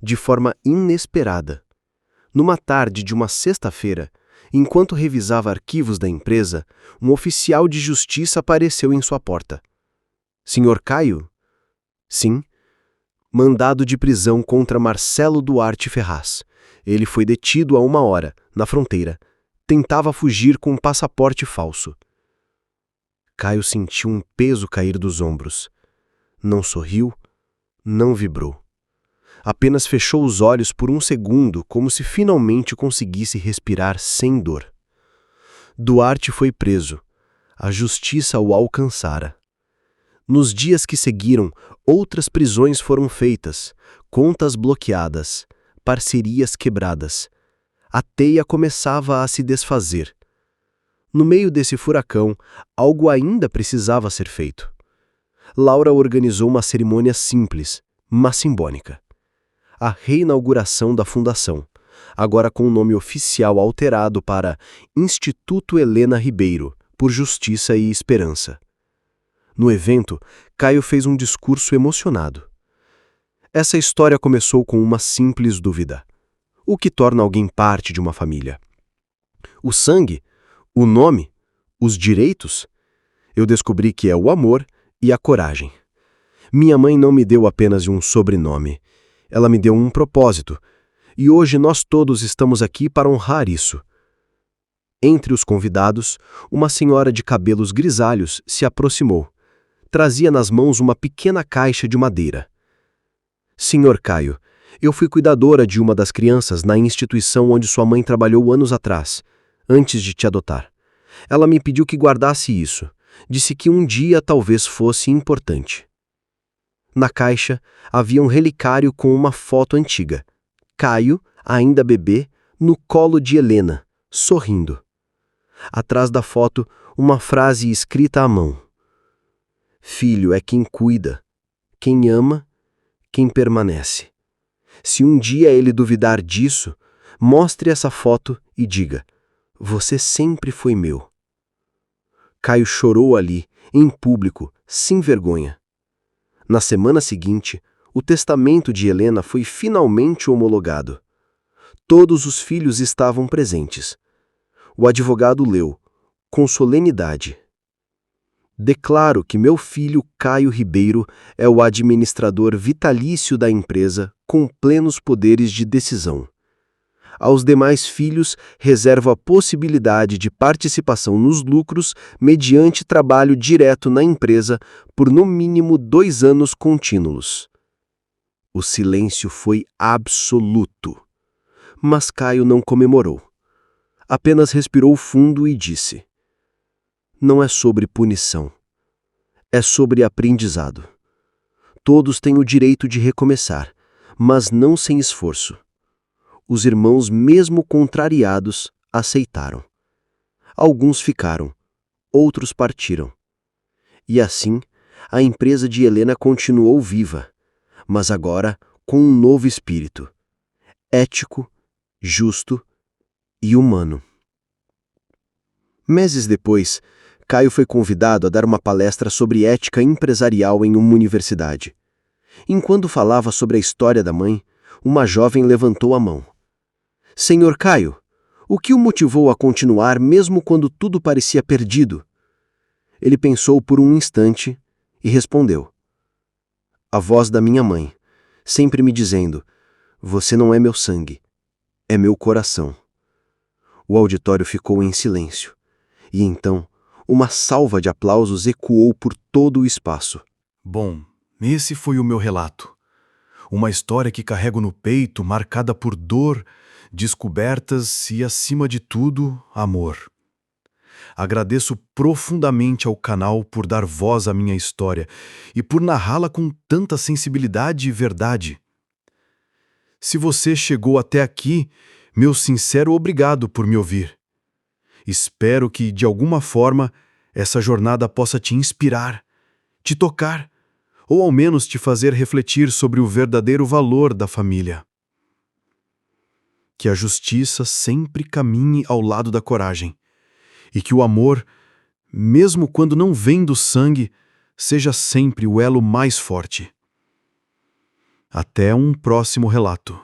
de forma inesperada. Numa tarde de uma sexta-feira, enquanto revisava arquivos da empresa, um oficial de justiça apareceu em sua porta. Senhor Caio? Sim. Mandado de prisão contra Marcelo Duarte Ferraz. Ele foi detido há 1 hora, na fronteira. Tentava fugir com um passaporte falso. Caio sentiu um peso cair dos ombros. Não sorriu, não vibrou. Apenas fechou os olhos por 1 segundo, como se finalmente conseguisse respirar sem dor. Duarte foi preso. A justiça o alcançara. Nos dias que seguiram, outras prisões foram feitas, contas bloqueadas, parcerias quebradas. A teia começava a se desfazer. No meio desse furacão, algo ainda precisava ser feito. Laura organizou uma cerimônia simples, mas simbólica. A reinauguração da fundação, agora com o nome oficial alterado para Instituto Helena Ribeiro, por Justiça e Esperança. No evento, Caio fez um discurso emocionado. Essa história começou com uma simples dúvida. O que torna alguém parte de uma família? O sangue? O nome? Os direitos? Eu descobri que é o amor e a coragem. Minha mãe não me deu apenas um sobrenome. Ela me deu um propósito. E hoje nós todos estamos aqui para honrar isso. Entre os convidados, uma senhora de cabelos grisalhos se aproximou. Trazia nas mãos uma pequena caixa de madeira. Senhor Caio, eu fui cuidadora de uma das crianças na instituição onde sua mãe trabalhou anos atrás, antes de te adotar. Ela me pediu que guardasse isso. Disse que um dia talvez fosse importante. Na caixa havia um relicário com uma foto antiga. Caio, ainda bebê, no colo de Helena, sorrindo. Atrás da foto, uma frase escrita à mão. Filho é quem cuida, quem ama, quem permanece. Se um dia ele duvidar disso, mostre essa foto e diga: você sempre foi meu. Caio chorou ali, em público, sem vergonha. Na semana seguinte, o testamento de Helena foi finalmente homologado. Todos os filhos estavam presentes. O advogado leu, com solenidade: declaro que meu filho Caio Ribeiro é o administrador vitalício da empresa com plenos poderes de decisão. Aos demais filhos, reservo a possibilidade de participação nos lucros mediante trabalho direto na empresa por no mínimo 2 anos contínuos. O silêncio foi absoluto. Mas Caio não comemorou. Apenas respirou fundo e disse: não é sobre punição. É sobre aprendizado. Todos têm o direito de recomeçar, mas não sem esforço. Os irmãos, mesmo contrariados, aceitaram. Alguns ficaram, outros partiram. E assim, a empresa de Helena continuou viva, mas agora com um novo espírito, ético, justo e humano. Meses depois, Caio foi convidado a dar uma palestra sobre ética empresarial em uma universidade. Enquanto falava sobre a história da mãe, uma jovem levantou a mão. Senhor Caio, o que o motivou a continuar mesmo quando tudo parecia perdido? Ele pensou por um instante e respondeu: a voz da minha mãe, sempre me dizendo: você não é meu sangue, é meu coração. O auditório ficou em silêncio, e então uma salva de aplausos ecoou por todo o espaço. Bom, esse foi o meu relato. Uma história que carrego no peito, marcada por dor, descobertas e, acima de tudo, amor. Agradeço profundamente ao canal por dar voz à minha história e por narrá-la com tanta sensibilidade e verdade. Se você chegou até aqui, meu sincero obrigado por me ouvir. Espero que, de alguma forma, essa jornada possa te inspirar, te tocar, ou ao menos te fazer refletir sobre o verdadeiro valor da família. Que a justiça sempre caminhe ao lado da coragem, e que o amor, mesmo quando não vem do sangue, seja sempre o elo mais forte. Até um próximo relato.